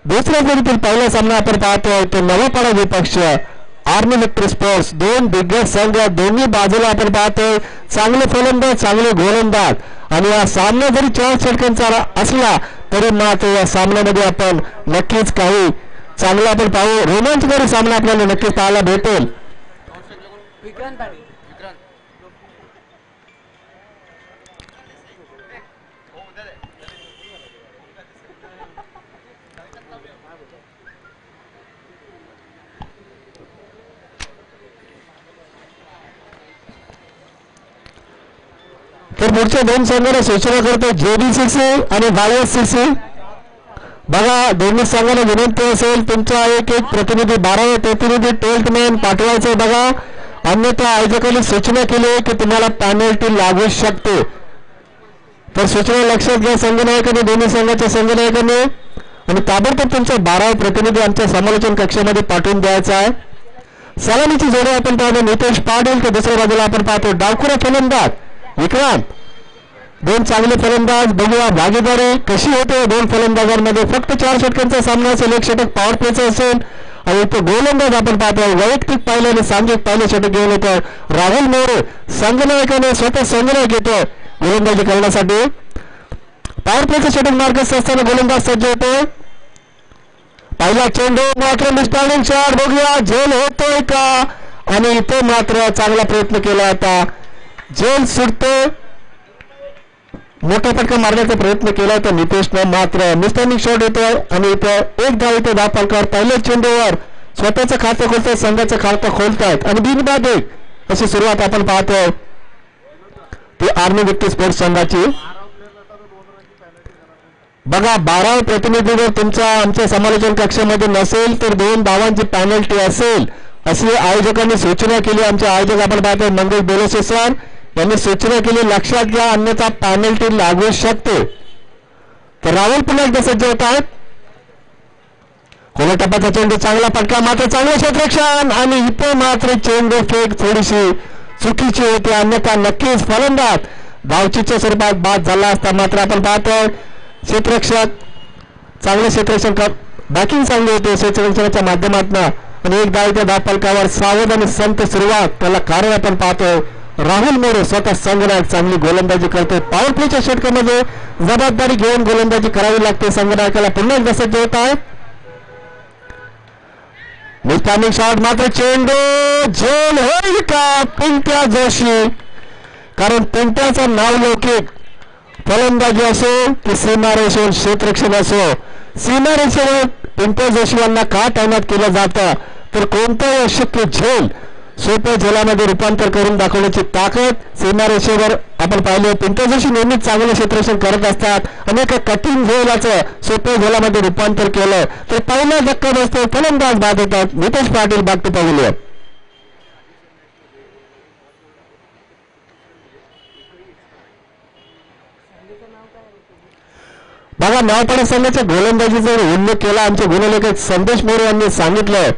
दुसऱ्या फेरीतील पहिला सामना आपण पाहतोय तो नवापाडा विपक्ष आर्मी विक्ट्री स्पोर्ट्स. दोन दिग्गज संघ दोन्ही बाजूला आपण पाहतोय चांगले फलंदाज चांगले गोलंदाज आणि हा सामना जरी 4 षटकांचा असला तरी मात्र या सामन्यामध्ये आपण नक्कीच काही चांगला आपण पाहू. रोमांचकारी सामना आपल्याला नक्कीच पाहायला भेटेल. तर पुढच्या 2 संघांना सूचना करतो JBCC आणि YSCC. बघा दोन्ही संघांना विनंती असेल तुमचा एक प्रतिनिधी 12वे प्रतिनिधी 12th मॅन पाठवायचे बघा. अन्यथा आयोजकांनी सूचना केली की तुम्हाला पेनल्टी लागू शकते. तर सूचना लक्षात घ्या संघनायकांनी दोन्ही संघाच्या संघनायकांनी आणि ताबडतोब तुमचा 12वा प्रतिनिधी आमच्या समालोचन कक्षामध्ये पाठवून द्यायचा आहे. सलामीची जोडी आपण पाहतो नितेश पाटील तर दुसऱ्या बाजूला आपण पाहतो डावखुरा फलंदाज विक्रांत. 2 चांगले फलंदाज. बघूया भागीदारी कशी होते 2 फलंदाजांमध्ये. फक्त 4 षटकांचा सामना असेल. 1 षटक पॉवर प्लेचा असेल आणि तो गोलंदाज आपण पाहतो वैयक्तिक पाहिलं आणि सांघिक पाहिलं षटक घेऊन येतो राहुल मोरे. संघनायकाने स्वतः संघनायक येतो गोलंदाजी करण्यासाठी. पॉवर प्लेचं षटक मार्गस्थ असताना गोलंदाज सज्ज होतो. पहिला चेंडू मात्र मिस्टार्निंग शॉट. बघूया झेल होतोय का आणि इथे मात्र चांगला प्रयत्न केला होता. झेल सुटतो. मोठा फटका मारण्याचा प्रयत्न केला होता नितेशनं मात्र मिस्टार्निंग शॉट येतोय आणि इथं एक धाव इथे 10 फलकावर पहिल्या चेंडूवर स्वतःचं खातं खोलतायत संघाचं खातं खोलतायत आणि बिनबाद एक अशी सुरुवात आपण पाहतोय ती आर्मी विक्ट्री स्पोर्ट्स संघाची. बघा 12वे प्रतिनिधी जर तुमचा आमच्या समालोचन कक्षामध्ये नसेल तर 2 धावांची पेनल्टी असेल अशी आयोजकांनी सूचना केली. आमचे आयोजक आपण पाहतोय मंगेश बोलसे सर यांनी सूचना केली लक्षात घ्या अन्यथा पेनल्टी लागू शकते. तर राहुल पुन्हा एकदा सज्ज होत आहेत. खोल्या टप्प्याचा चेंडू चांगला फटका मात्र चांगलं क्षेत्ररक्षण आणि इथे मात्र चेंडू फेक थोडीशी चुकीची होती अन्यथा नक्कीच फलंदाज धावचीच्या स्वरूपात बाद झाला असता. मात्र आपण पाहतोय क्षेत्ररक्षक चांगले क्षेत्ररक्षण बॅटिंग चांगली होते क्षेत्ररक्षणाच्या माध्यमातून आणि एक धाव त्या 10 फलकावर सावध आणि संत सुरुवात त्याला कारण आपण पाहतोय राहुल मोरे स्वतः संघनायक चांगली गोलंदाजी करतोय. पॉवर प्लेच्या षटकामध्ये जबाबदारी घेऊन गोलंदाजी करावी लागते संघनायकाला. पुन्हा एकदा सज्ज होत आहे. मिस्टार्निंग शॉट मात्र चेंडू झेल होईल का पिंट्या जोशी. कारण पिंट्याचं नावलौकिक फलंदाजी असो की सीमारेषेवर क्षेत्ररक्षण असो सीमारेषेवर पिंट्या जोशी यांना का तैनात केलं जातं तर कोणताही अशक्य झेल सोप्या झेलामध्ये रूपांतर करून दाखवण्याची ताकद सीमारेषेवर आपण पाहिले. पिंट्या जोशी नेहमीच चांगलं क्षेत्ररक्षण करत असतात आणि एका कठीण झेलाचं सोप्या झेलामध्ये रूपांतर केलं तर पहिला धक्का बसतो फलंदाज बाद होतात. Nitesh Patil back to pavilion. बघा नवापाडा संघाच्या गोलंदाजीचा उल्लेख केला. आमचे गुणलेखक संदेश मोरे यांनी सांगितलं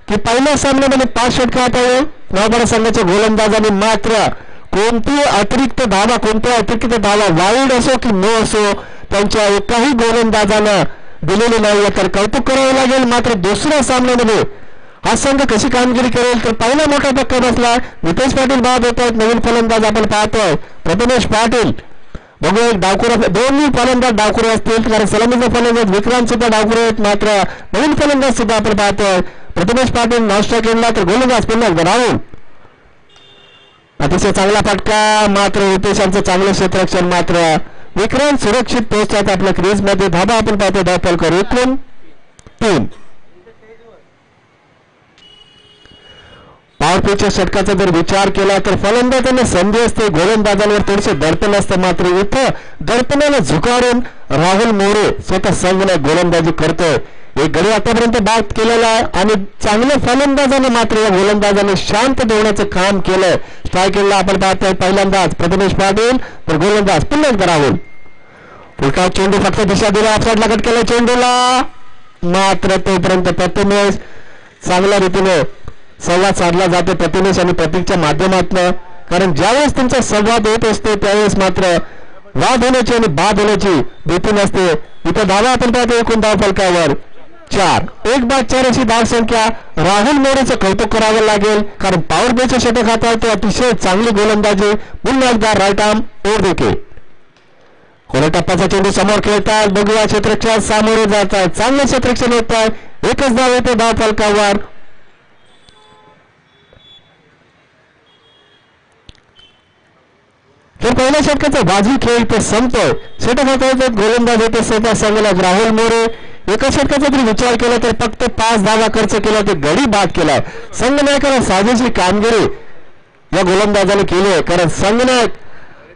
की पहिल्या सामन्यामध्ये 5 षटके हाताळले नवापाडा संघाच्या गोलंदाजांनी मात्र कोणती अतिरिक्त धावा वाईड असो की नो असो त्यांच्या एकाही गोलंदाजानं दिलेली नाही. तर कौतुक करावं लागेल. मात्र दुसऱ्या सामन्यामध्ये हा संघ कशी कामगिरी करेल तर पहिला मोठा धक्का बसला. नितेश पाटील बाद होत आहेत. नवीन फलंदाज आपण पाहतोय प्रथमेश पाटील. बघू एक डावखुरा दोन्ही फलंदाज डावखुरे असतील कारण सलामीचा फलंदाज विक्रांत सुद्धा डावखुरे आहेत. मात्र नवीन फलंदाज सुद्धा आपण पाहतोय प्रथमेश पाटील नाश्ता केला तर गोलंदाज पुन्हा एकदा राहुल. अतिशय चांगला फटका मात्र हितेशांचं चांगलं क्षेत्ररक्षण मात्र विक्रांत सुरक्षित पोहोचतात आपल्या क्रीज मध्ये. धाबा आपण पाहतो 10 फलकर 1-3. पॉवर प्लेच्या षटकाचा जर विचार केला तर फलंदाजांना संधी असते गोलंदाजांवर थोडेसे दडपण असतं. मात्र इथं दडपणाला झुकारून राहुल मोरे स्वतः संघनायक गोलंदाजी करतोय. एक गडी आतापर्यंत बाद केलेला आहे आणि चांगल्या फलंदाजाने मात्र या गोलंदाजाने शांत ठेवण्याचं काम केलंय. स्ट्रायकिंगला आपण पाहतोय पहिल्यांदाच प्रथमेश पाटील तर गोलंदाज पुन्हा एकदा राहुल. पुढचा चेंडू फक्त दिशा दिला ऑफसाईडला कट केला चेंडूला मात्र तोपर्यंत प्रथमेश चांगल्या रीतीने संवाद साधला जातो प्रथमेश आणि प्रतीकच्या माध्यमातून. कारण ज्यावेळेस तुमचा संवाद होत असतो त्यावेळेस मात्र वाद होण्याची आणि बाद होण्याची भीती नसते. इथं धावा आपण पाहतो एकूण धाव फलकावर 4 एक बाद 4 अशी धाव संख्या. राहुल मोरेचं कौतुक करावं लागेल कारण पॉवर प्लेचं षटक हाताळतो तो अतिशय चांगली गोलंदाजी. पुन्हा एकदा राईट आर्म ओढ देखील. खोल्या टप्प्याचा चेंडू समोर खेळतात. बघूया क्षेत्ररक्षण सामोरे जात आहे. चांगलं क्षेत्ररक्षण होत आहे. एकच धाव येते धाव फलकावर. तर पहिल्या षटकाचा बाजू खेळ ते संपतोय. षटक हाताळतात गोलंदाज येते स्वतः संघाला राहुल मोरे. एका षटकाचा जरी विचार केला तर फक्त 5 धावा खर्च केला ते गडी बाद केलाय. संघनायकाला साजेशी कामगिरी या गोलंदाजाने केली आहे कारण संघनायक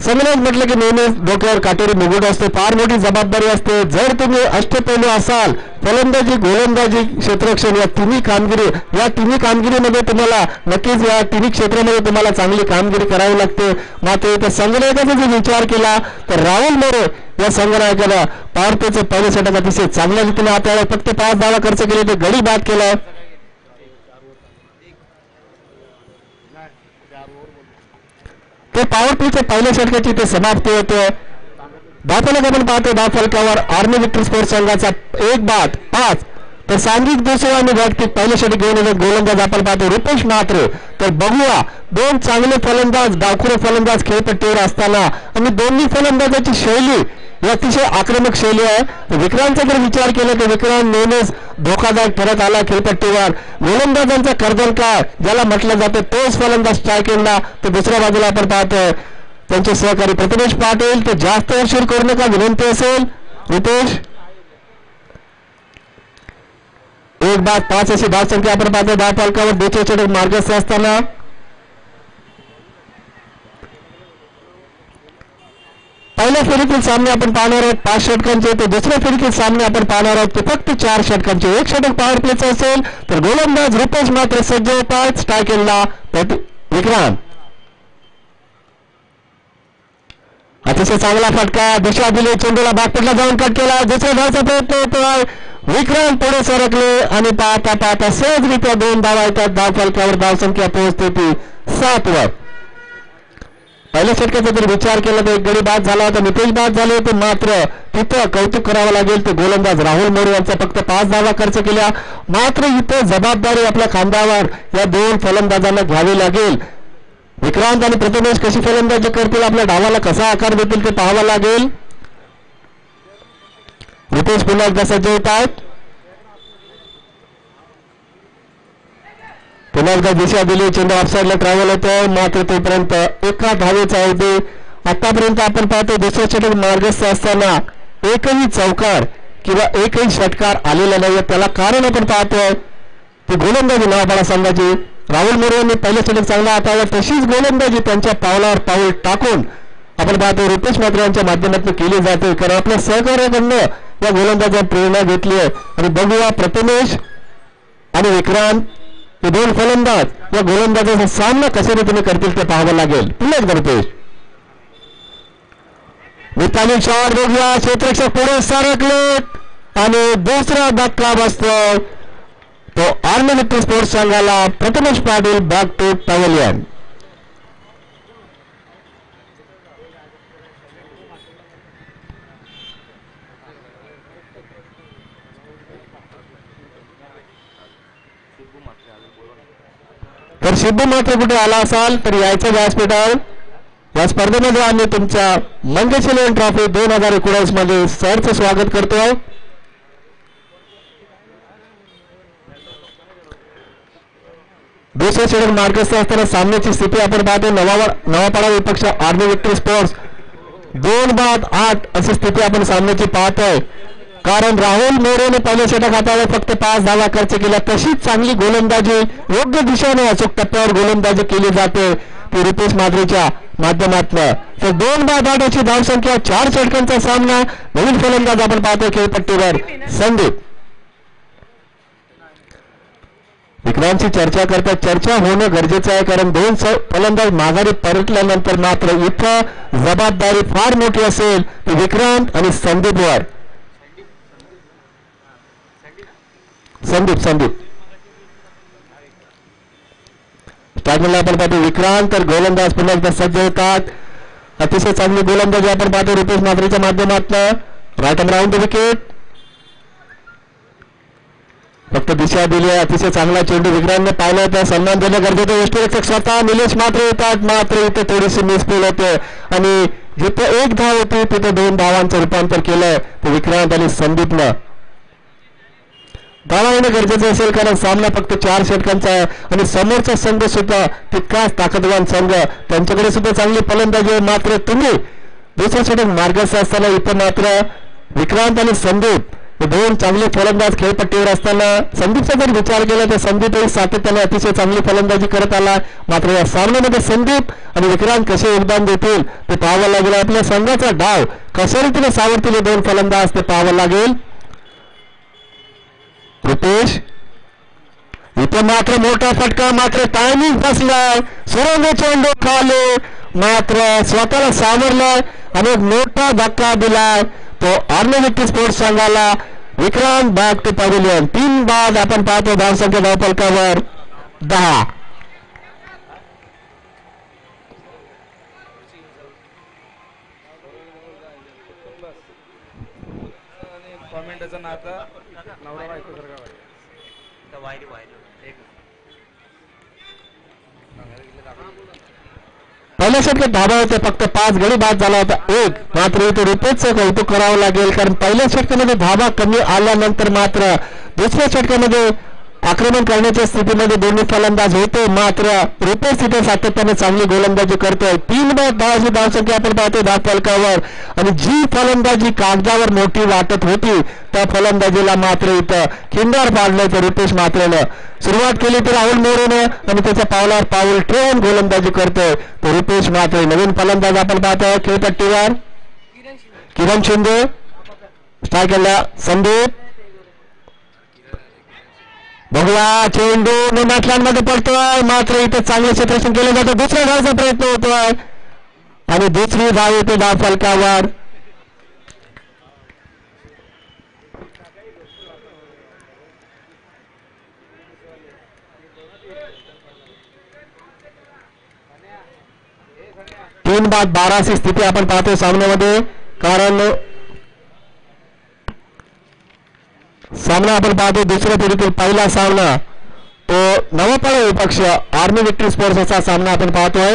म्हटलं की नेहमीच डोक्यावर काटेरी मुकुट असते. फार मोठी जबाबदारी असते. जर तुम्ही अष्टपैलू असाल फलंदाजी गोलंदाजी क्षेत्ररक्षण या तिन्ही कामगिरीमध्ये तुम्हाला नक्कीच या तिन्ही क्षेत्रामध्ये तुम्हाला चांगली कामगिरी करावी लागते. मात्र इथं संघनायकाचा जर विचार केला तर राहुल मोरे या संघनायकाला पॉवर प्लेचं पहिलं षटक अतिशय चांगल्या रीतीने हाताळलं. फक्त 5 धावा खर्च केले ते गडी बाद केलाय. ते पॉवर प्लेच्या पहिल्या षटकाची ते समाप्ती होते. धावफलक आपण पाहतो. धावफलकावर आर्मी विक्ट्री स्पोर्ट्स संघाचा 1 बाद 5 तर सांघिक दुसरे आणि वैयक्तिक पहिलं षटक घेऊन येतात गोलंदाज आपण पाहतो रुपेश म्हात्रे. तर बघूया 2 चांगले फलंदाज डावखुरे फलंदाज खेळपट्टीवर असताना आणि दोन्ही फलंदाजाची शैली ही अतिशय आक्रमक शैली आहे. विक्रांतचा जर विचार केला तर विक्रांत नेहमीच धोकादायक ठरत आला खेळपट्टीवर. गोलंदाजांचा कर्दनकार ज्याला म्हटलं जातं तोच फलंदाज स्ट्राईक एंडला. तर दुसऱ्या बाजूला आपण पाहतोय त्यांचे सहकारी प्रथमेश पाटील. तर जास्त उशीर करू नका विनंती असेल. रितेश 1 बाद 5 अशी धाव संख्या आपण पाहतो. धाव फलकावर दुसरे षटक मार्गस्थ असताना पहिल्या फेरीतील सामने आपण पाहणार आहोत 5 षटकांचे. तर दुसऱ्या फेरीतील सामने आपण पाहणार आहोत ते फक्त 4 षटकांचे. 1 षटक पॉवर प्लेचं असेल तर गोलंदाज रुपेश मात्र सज्ज होतात. स्ट्राईक एंडला विक्रांत. अतिशय चांगला फटका दिशा दिली चेंडूला बागपटला जाऊन कट केला. दुसऱ्या धावचा प्रयत्न होतोय. विक्रांत पुढे सरकले आणि पाहता सहजरित्या 2 धावा येतात. धाव फलकावर धाव संख्या पोहोचते ती 7 वर. पहिल्या षटकाचा जर विचार केला तर एक गडी बाद झाला होता. नितेश बाद झाले होते. मात्र तिथं कौतुक करावं लागेल ते गोलंदाज राहुल मोरे यांचा फक्त 5 धावा खर्च केल्या. मात्र इथं जबाबदारी आपल्या खांद्यावर या 2 फलंदाजांना घ्यावी लागेल. विक्रांत आणि प्रथमेश कशी फलंदाजी करतील आपल्या डावाला कसा आकार देतील ते पाहावं लागेल. रितेश पुन्हा एकदा सज्ज होत आहेत. पुन्हा एकदा दिशा दिली चेंडू ऑफसाईडला ट्रॅव्हल होतोय. मात्र तोपर्यंत एका धावेचा अवधी. आतापर्यंत आपण पाहतो दुसरं षटक मार्गस्थ असताना एकही चौकार किंवा एकही षटकार आलेला नाही. त्याला कारण आपण पाहतोय ती गोलंदाजी नवापाडा संघाची. राहुल मोरे यांनी पहिलं षटक चांगला हाताळलं. तशीच गोलंदाजी त्यांच्या पावलावर पाऊल टाकून आपण पाहतो रुपेश म्हात्रे यांच्या माध्यमातून केली जाते. कारण आपल्या सहकार्याकडनं या गोलंदाजांनी प्रेरणा घेतली आहे. आणि बघूया प्रथमेश आणि विक्रांत हे 2 फलंदाज या गोलंदाजाचा सामना कशा रीतीने करतील ते पाहावं लागेल. पुन्हा एकदा रुपेश मित्रांनी शॉट बघूया. क्षेत्ररक्षक पुढे सरकले आणि दुसरा धक्का बसतोय तो आर्मी विक्ट्री स्पोर्ट्स संघाला. Prathamesh Patil back to pavilion. तर शिब्बू मात्र कुठे आला असाल तर यायचं व्यासपीठावर. या स्पर्धेमध्ये आम्ही तुमच्या मंगेश ट्रॉफी 2019 मध्ये सरचं स्वागत करतोय. दुसरे षटक मार्गस्थ असताना सामन्याची स्थिती आपण पाहतो. नवापाडा विपक्ष आर्मी विक्ट्री स्पोर्ट्स 2 बाद 8 अशी स्थिती आपण सामन्याची पाहतोय. कारण राहुल मोरेने पहिले षटक हाताळले फक्त 5 धावा खर्च केल्या. तशीच चांगली गोलंदाजी योग्य दिशेने अचूक टप्प्यावर गोलंदाजी केली जाते ती रुपेश म्हात्रेच्या माध्यमातून. तर 2 बाद 8 अशी धावसंख्या 4 षटकांचा सामना. नवीन फलंदाज आपण पाहतोय खेळपट्टीवर संदीप. विक्रांतची चर्चा करता चर्चा होणं गरजेचं आहे कारण 2 फलंदाज माघारी परतल्यानंतर मात्र इथं जबाबदारी फार मोठी असेल ती विक्रांत आणि संदीपवर. संदीप स्टार्टिंगला आपण पाहतो विक्रांत तर गोलंदाज पुन्हा एकदा सज्ज होतात. अतिशय चांगली गोलंदाजी आपण पाहतो रुपेश म्हात्रेच्या माध्यमातून. Right arm round the wicket. फक्त दिशा दिली आहे. अतिशय चांगला चेंडू विक्रांतने पाहिला तर सन्मान देणं गरजेचं. यष्टीरक्षक स्वतः निलेश मात्र येतात, मात्र इथे थोडीशी मिसफील होते आणि जिथे एक धाव होती तिथे 2 धावांचं रूपांतर केलंय ते विक्रांत आणि संदीपनं. धावा येणं गरजेचं असेल कारण सामना फक्त 4 षटकांचा आहे आणि समोरचा संघ सुद्धा तितकाच ताकदवान संघ, त्यांच्याकडे सुद्धा चांगली फलंदाजी आहे. मात्र तुम्ही दुसऱ्या षटक मार्गास असताना इथं मात्र विक्रांत आणि संदीप हे 2 चांगले फलंदाज खेळपट्टीवर असताना संदीपचा जर विचार केला तर संदीपही सातत्याने अतिशय चांगली फलंदाजी करत आला. मात्र या सामन्यामध्ये संदीप आणि विक्रांत कसे योगदान देतील ते पाहावं लागेल. आपल्या संघाचा डाव कशा रीतीने सावरतील 2 फलंदाज ते पाहावं लागेल. रुपेश इथे मात्र मोठा फटका, मात्र टायमिंग फसलाय. सुरंग चेंडू खाली, मात्र स्वतःला सावरलाय आणि एक मोठा धक्का दिलाय तो आर्नी स्पोर्ट्स संघाला. Vikrant back to pavilion. 3 बाद आपण पाहतो धावसंख्या धावफलकावर 10. पहिल्या षटकात धाबा होते फक्त 5 गडी बाद झाला होता 1. मात्र इथे रुपेशचं कौतुक करावं लागेल कारण पहिल्या षटकामध्ये धाबा कमी आल्यानंतर मात्र दुसऱ्या षटकामध्ये आक्रमण करण्याच्या स्थितीमध्ये दोन्ही फलंदाज होते. मात्र रुपेश तिथे सातत्याने चांगली गोलंदाजी करतोय. 3 बाद 10 धावसंख्या आपण पाहतो धावफलकावर आणि जी फलंदाजी कागदावर मोठी वाटत होती त्या फलंदाजीला मात्र इथं खिंडार पाडलंय तर रुपेश मात्रनं. सुरुवात केली तर राहुल मोरेनं आणि त्याच्या पावलावर पाऊल ठेवून गोलंदाजी करतोय तो रुपेश. मात्र नवीन फलंदाज आपण पाहतोय खेळपट्टीवर किरण शिंदे. स्ट्रायकरला संदीप. बघूया चेंडू नेमॅटलँडमध्ये पडतोय, मात्र इथे चांगले क्षेत्ररक्षण केलं जातं. दुसऱ्या धावचा प्रयत्न होतोय आणि दुसरी धाव येते धाव फलकावर. तीन बाद 12 अशी स्थिती आपण पाहतो सामन्यामध्ये. कारण सामना आपण पाहतो दुसऱ्या फेरीतील पहिला सामना तो नवापाडा विपक्ष आर्मी विक्ट्री स्पोर्ट्स असा सामना आपण पाहतोय.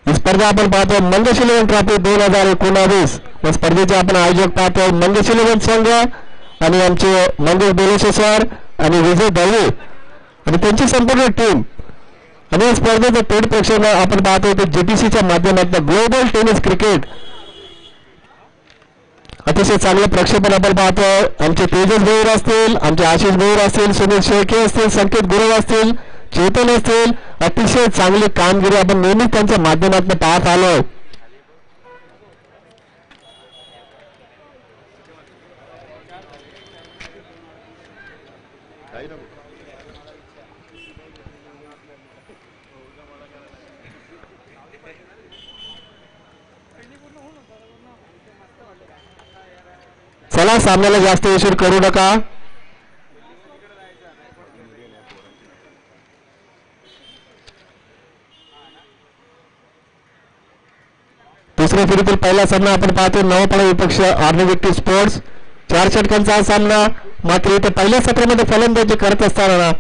ही स्पर्धा आपण पाहतोय मंगेश 11 ट्रॉफी 2019 या स्पर्धेचे आपण आयोजक पाहतोय मंगेश 11 संघ आणि आमचे मंगेश बेलेशे सर आणि विजय दळवे आणि त्यांची संपूर्ण टीम. आणि या स्पर्धेचं थेट प्रेक्षण आपण पाहतोय ते जेटीसीच्या माध्यमातून ग्लोबल टेनिस क्रिकेट अतिशय चांगलं प्रक्षेपण आपण पाहतोय. आमचे तेजस भोईर असतील, आमचे आशिष भोईर असतील, सुनील शेळके असतील, संकेत गुरव असतील, चेतन असतील, अतिशय चांगली कामगिरी आपण नेहमीच त्यांच्या माध्यमातून पाहत आलोय. चला सामन्याला जास्त उशीर करू नका. दुसऱ्या फेरीतील पहिला सामना आपण पाहतो नवापाडा विपक्ष आर्मी विक्ट्री स्पोर्ट्स. 4 षटकांचा हा सामना. मात्र इथे पहिल्या सत्रामध्ये फलंदाजी करत असताना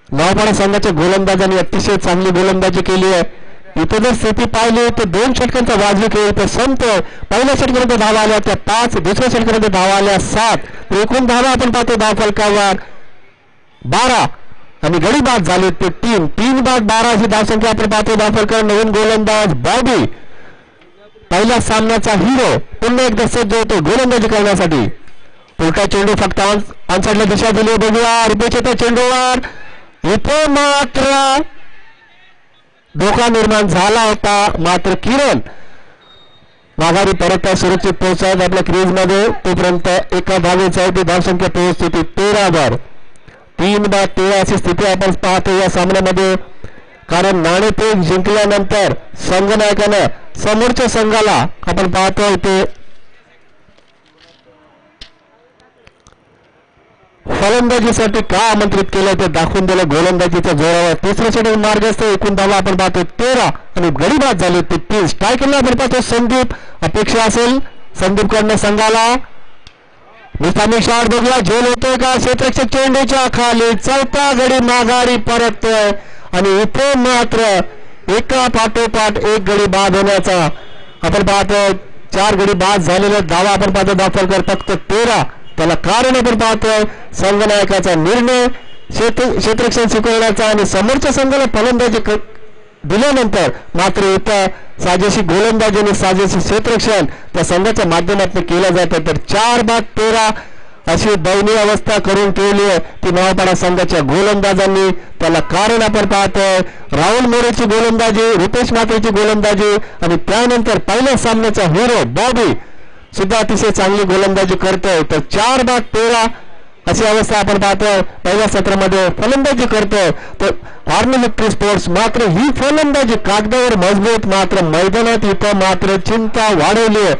नवापाडा संघाच्या गोलंदाजांनी अतिशय चांगली गोलंदाजी केली आहे. इथे जर स्थिती पाहिली तर 2 षटकांचा वाजवी खेळ तर संपतोय. पहिल्या षटकामध्ये धावा आल्या त्या 5, दुसऱ्या षटकामध्ये धावा आल्या 7, एकूण धावा आपण पाहतो धाव फलकावर 12 आणि गडी बाद झाले ते 3. 3 बाद 12 अशी धावसंख्या आपण पाहतो धाव फलकावर. नवीन गोलंदाज बॉबी पहिल्या सामन्याचा हिरो पुन्हा एकदा सज्ज होतो गोलंदाजी करण्यासाठी. उलटा चेंडू फक्त ऑनसाइडला दिशा दिली. बघूया रुपेशच्या चेंडूवर इथे मात्र धोका निर्माण झाला होता. मात्र किरण माघारी परत सुरक्षित पोहोचत आपल्या क्रीजमध्ये. तोपर्यंत एका धावेचा होती धावसंख्या पोहोचते 13 3 बाद 13 अशी स्थिती आपण पाहतो या सामन्यामध्ये. कारण नाणेफेक जिंकल्यानंतर संघनायकानं समोरच्या संघाला आपण पाहतोय ते फलंदाजीसाठी का आमंत्रित केलं ते दाखवून दिलं गोलंदाजीच्या जोरावर. तिसरं षटक मार्गस्थ. एकूण धावा आपण पाहतो 13 आणि गडी बाद झाली ते 30. स्ट्रायकरला आपण पाहतो संदीप. अपेक्षा असेल संदीपकडनं संघाला. निष्ठामी शॉट बघूया. झेल होतोय का? क्षेत्ररक्षक चेंडूच्या खाली. चौथा गडी माघारी परततोय आणि इथे मात्र एका पाठोपाठ एक गडी बाद होण्याचा आपण पाहतो. 4 गडी बाद झालेले धावा आपण पाहतो दाखलकर फक्त 13. त्याला कारण आपण पाहतोय संघनायकाचा निर्णय क्षेत्ररक्षण स्वीकारण्याचा आणि समोरच्या संघाला फलंदाजी दिल्यानंतर मात्र इथं साजेशी गोलंदाजी आणि साजेशी क्षेत्ररक्षण त्या संघाच्या माध्यमातून केलं जातं. तर 4 बाद 13 अशी दयनीय अवस्था करून ठेवली आहे ती नवापाडा संघाच्या गोलंदाजांनी. त्याला कारण आपण पाहतोय राहुल मोरेची गोलंदाजी, रुपेश म्हात्रेची गोलंदाजी आणि त्यानंतर पहिल्या सामन्याचा हिरो बॉबी सुद्धा अतिशय चांगली गोलंदाजी करतोय. तर 4 बाद 13 अशी अवस्था आपण पाहतोय. पहिल्या सत्रामध्ये फलंदाजी करतोय तर आर्नी विक्ट्री स्पोर्ट्स मात्र ही फलंदाजी कागदावर मजबूत, मात्र मैदानात इथं मात्र चिंता वाढवली आहे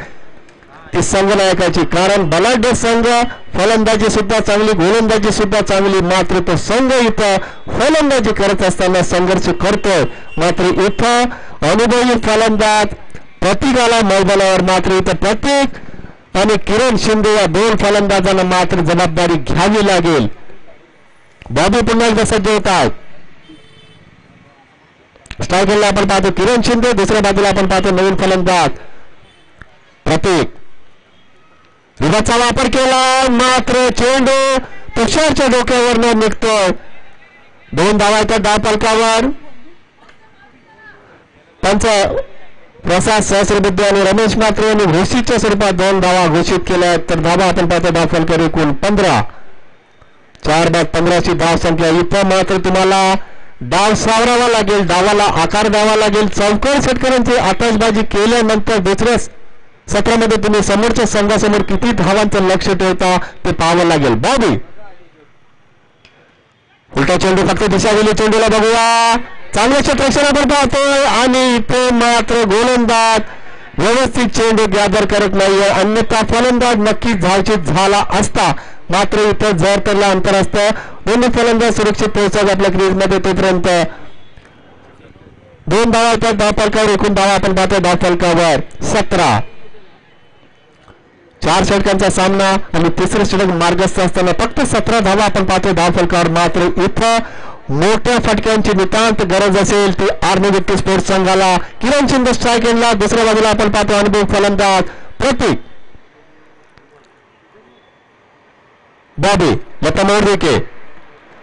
ती संघनायकाची. कारण बलाढ्य संघ फलंदाजी सुद्धा चांगली, गोलंदाजी सुद्धा चांगली, मात्र तो संघ इथं फलंदाजी करत असताना संघर्ष करतोय. मात्र इथं अनुभवी फलंदाज प्रतीकाला मैदानावर. मात्र इथं प्रतीक आणि किरण शिंदे या 2 फलंदाजांना मात्र जबाबदारी घ्यावी लागेल. बॉबी पुन्हा एकदा सज्ज होत आहेत. स्ट्रायकरला आपण पाहतो किरण शिंदे, दुसऱ्या बाजूला आपण पाहतो नवीन फलंदाज प्रतीक. विभाचा वापर केला मात्र चेंडू तुषारच्या डोक्यावर निघतोय. 2 धावा येतात धावफलकावर. पंच प्रसाद सहस्रबुद्धे आणि रमेश म्हात्रे यांनी घोषितच्या स्वरूपात 2 धावा घोषित केल्या आहेत. तर धावा आपण पाहतो धावफलकर एकूण 15. 4 बाद 15ची धाव संख्या. इथं मात्र तुम्हाला डाव सावरावा लागेल, डावाला आकार द्यावा लागेल. चौकार षटकारांची आतषबाजी केल्यानंतर दुसऱ्या सत्रामध्ये तुम्ही समोरच्या संघासमोर किती धावांचं लक्ष ठेवता ते पाहावं लागेल. बॉबी उलटा चेंडू, फक्त दिशा गेली चेंडूला. बघूया चांगलं क्षेत्ररक्षण आपण पाहतोय आणि इथे मात्र गोलंदाज व्यवस्थित चेंडू गॅदर करत नाहीये. अन्यथा फलंदाज नक्कीच धावचीत झाला असता. मात्र इथं जर त्याला अंतर असतं. दोन्ही फलंदाज सुरक्षित पोहोचतात आपल्या क्रीजमध्ये. तोपर्यंत 2 धावा येतात धावफलकावर. एकूण धावा आपण पाहतोय धावफलकावर 17. 4 षटकांचा सामना आणि तिसरं षटक मार्गस्थ असताना फक्त 17 धावा आपण पाहतोय धावफलकावर. मात्र इथं मोठ्या फटक्यांची नितांत गरज असेल ती आर्नी विक्ट्री स्पोर्ट्स संघाला. किरण शिंदे स्ट्रायकिंगला, दुसऱ्या बाजूला आपण पाहतो अनुभवी फलंदाज प्रतीक. बॉबी लता मोरविके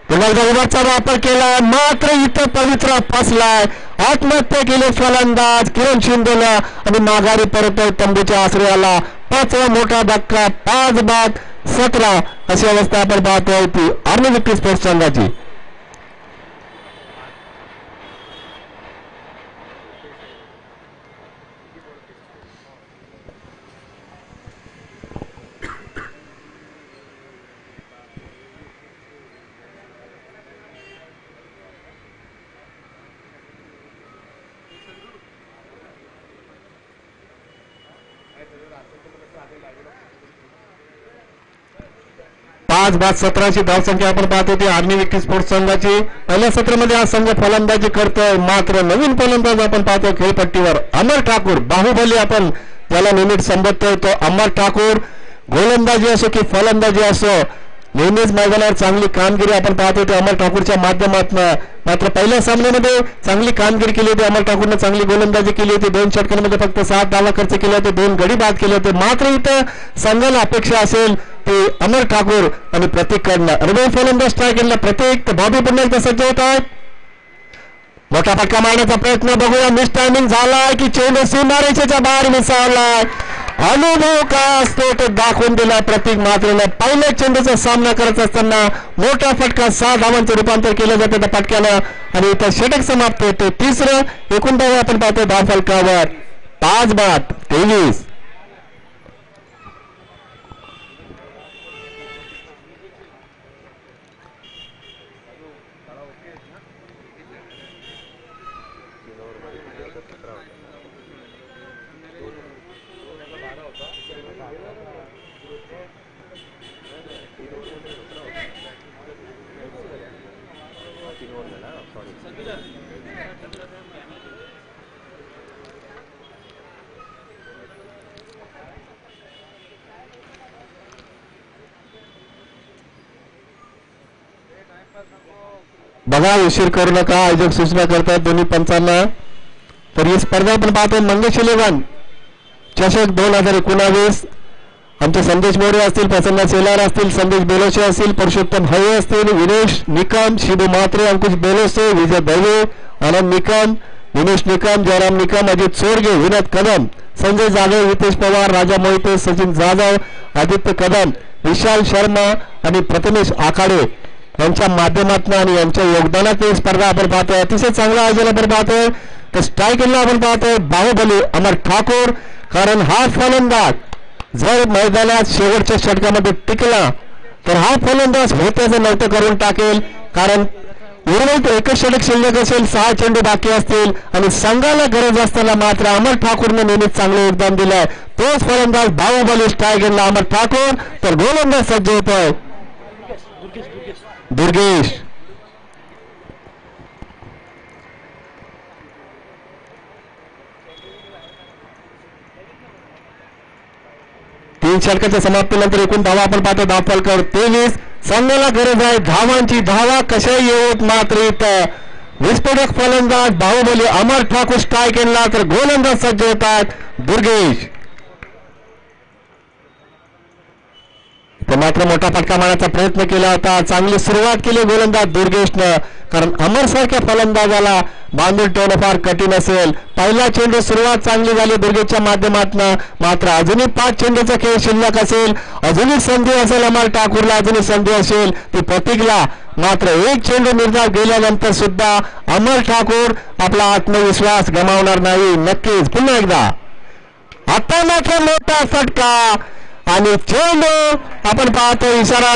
पुन्हा विभाचा वापर केला मात्र इथं पवित्रा फसलाय. आत्महत्या केली फलंदाज किरण शिंदेला आणि माघारी परत तंबूच्या आश्रयाला. 5वा मोठा धक्का. 5 बाद 17 अशी अवस्था आपण पाहतोय ती आर्नी विक्ट्री स्पोर्ट्स संघाची. पाच बाद 17ची धावसंख्या आपण पाहतो ती आर्नी विक्ट्री स्पोर्ट्स संघाची. पहिल्या सत्रामध्ये हा संघ फलंदाजी करतोय. मात्र नवीन फलंदाज आपण पाहतो खेळपट्टीवर अमर ठाकूर. बाहुबली आपण ज्याला नेहमीच संबोधतोय तो अमर ठाकूर. गोलंदाजी असो की फलंदाजी असो नेहमीच मैदानावर चांगली कामगिरी आपण पाहतो ते अमर ठाकूरच्या माध्यमातून. मात्र पहिल्या सामन्यामध्ये चांगली कामगिरी केली होती अमर ठाकूरने. चांगली गोलंदाजी केली होती. 2 षटकांमध्ये फक्त 7 धावा खर्च केले होते. 2 गडी बाद केले होते. मात्र इथं संघाला अपेक्षा असेल ते अमर ठाकूर आणि प्रतीक कडनं. अनुभवी फलंदाज स्ट्रायकिंगला प्रतीक. तर बॉबी पुन्हा एकदा सज्ज होत आहेत. मोठा फटका मारण्याचा प्रयत्न. बघूया मिस टायमिंग झालाय की चेंडू सीमारेषेच्या बाहेर मिसळलाय. अनुभव काय असतो तो दाखवून दिला प्रतीक म्हात्रेने. पहिल्या चेंडूचा सामना करत असताना मोठा फटका 6 धावांचं रूपांतर केलं जातं त्या फटक्यानं आणि इथं षटक समाप्त होते. तिसरं एकूण धावा आपण पाहतो धावफलकावर 5 बाद 23. बघा उशीर करू नका, आयोजक सूचना करतात दोन्ही पंचांना. तर ही स्पर्धा आपण पाहतो मंगेश 11 चषक 2019. आमचे संदेश मोरे असतील, प्रसन्न सेलार असतील, संदेश बेलोसे असतील, परषोत्तम हळे असतील, विनेश निकम, शिबू म्हात्रे, अंकुश बेलोसे, विजय दवे, आनंद निकम, विनेश निकम, जयराम निकम, अजित सोडगे, विनोद कदम, संजय जाधव, हितेश पवार, राजा मोहिते, सचिन जाधव, आदित्य कदम, विशाल शर्मा आणि प्रथमेश आखाडे यांच्या माध्यमातून आणि यांच्या योगदानात ही स्पर्धा आपण पाहतोय. अतिशय चांगलं आयोजन आपण पाहतोय. तर स्ट्रायकिंगला आपण पाहतोय बाहुबली अमर ठाकूर. कारण हा फलंदाज जर मैदानात शेवटच्या षटकामध्ये टिकला तर हा फलंदाज होत्याचं नव्हतं करून टाकेल. कारण उर्वरित एकच षटक शिल्लक असेल, 6 चेंडू बाकी असतील आणि संघाला गरज असताना मात्र अमर ठाकूरने नेहमीच चांगलं योगदान दिलंय. तोच फलंदाज बाहुबली स्ट्रायकिंगला अमर ठाकूर. तर गोलंदाज सज्ज होतोय दुर्गेश. तीन षटकाच्या समाप्तीनंतर एकूण धावा आपण पाहतो धावफलकावर 23. संघाला गरज आहे धावांची. धावा कशाही येऊत मात्र इथं विस्फोटक फलंदाज बाहुबली अमर ठाकूर स्ट्रायकिंगला. तर गोलंदाज सज्ज होतात दुर्गेश. मात्र मोठा फटका मारण्याचा प्रयत्न केला होता. चांगली सुरुवात केली गोलंदाज दुर्गेशनं. कारण अमर सारख्या फलंदाजाला बांधून ठेवणं फार कठीण असेल. पहिला चेंडू सुरुवात चांगली झाली दुर्गेशच्या माध्यमातून. मात्र अजूनही 5 चेंडूचा खेळ शिल्लक असेल. अजूनही संधी असेल अमर ठाकूरला, अजूनही संधी असेल ती प्रतीकला. मात्र एक चेंडू निर्धार गेल्यानंतर सुद्धा अमर ठाकूर आपला आत्मविश्वास गमावणार नाही. नक्कीच पुन्हा एकदा आता मात्र मोठा फटका आणि चेंडू आपण पाहतो. इशारा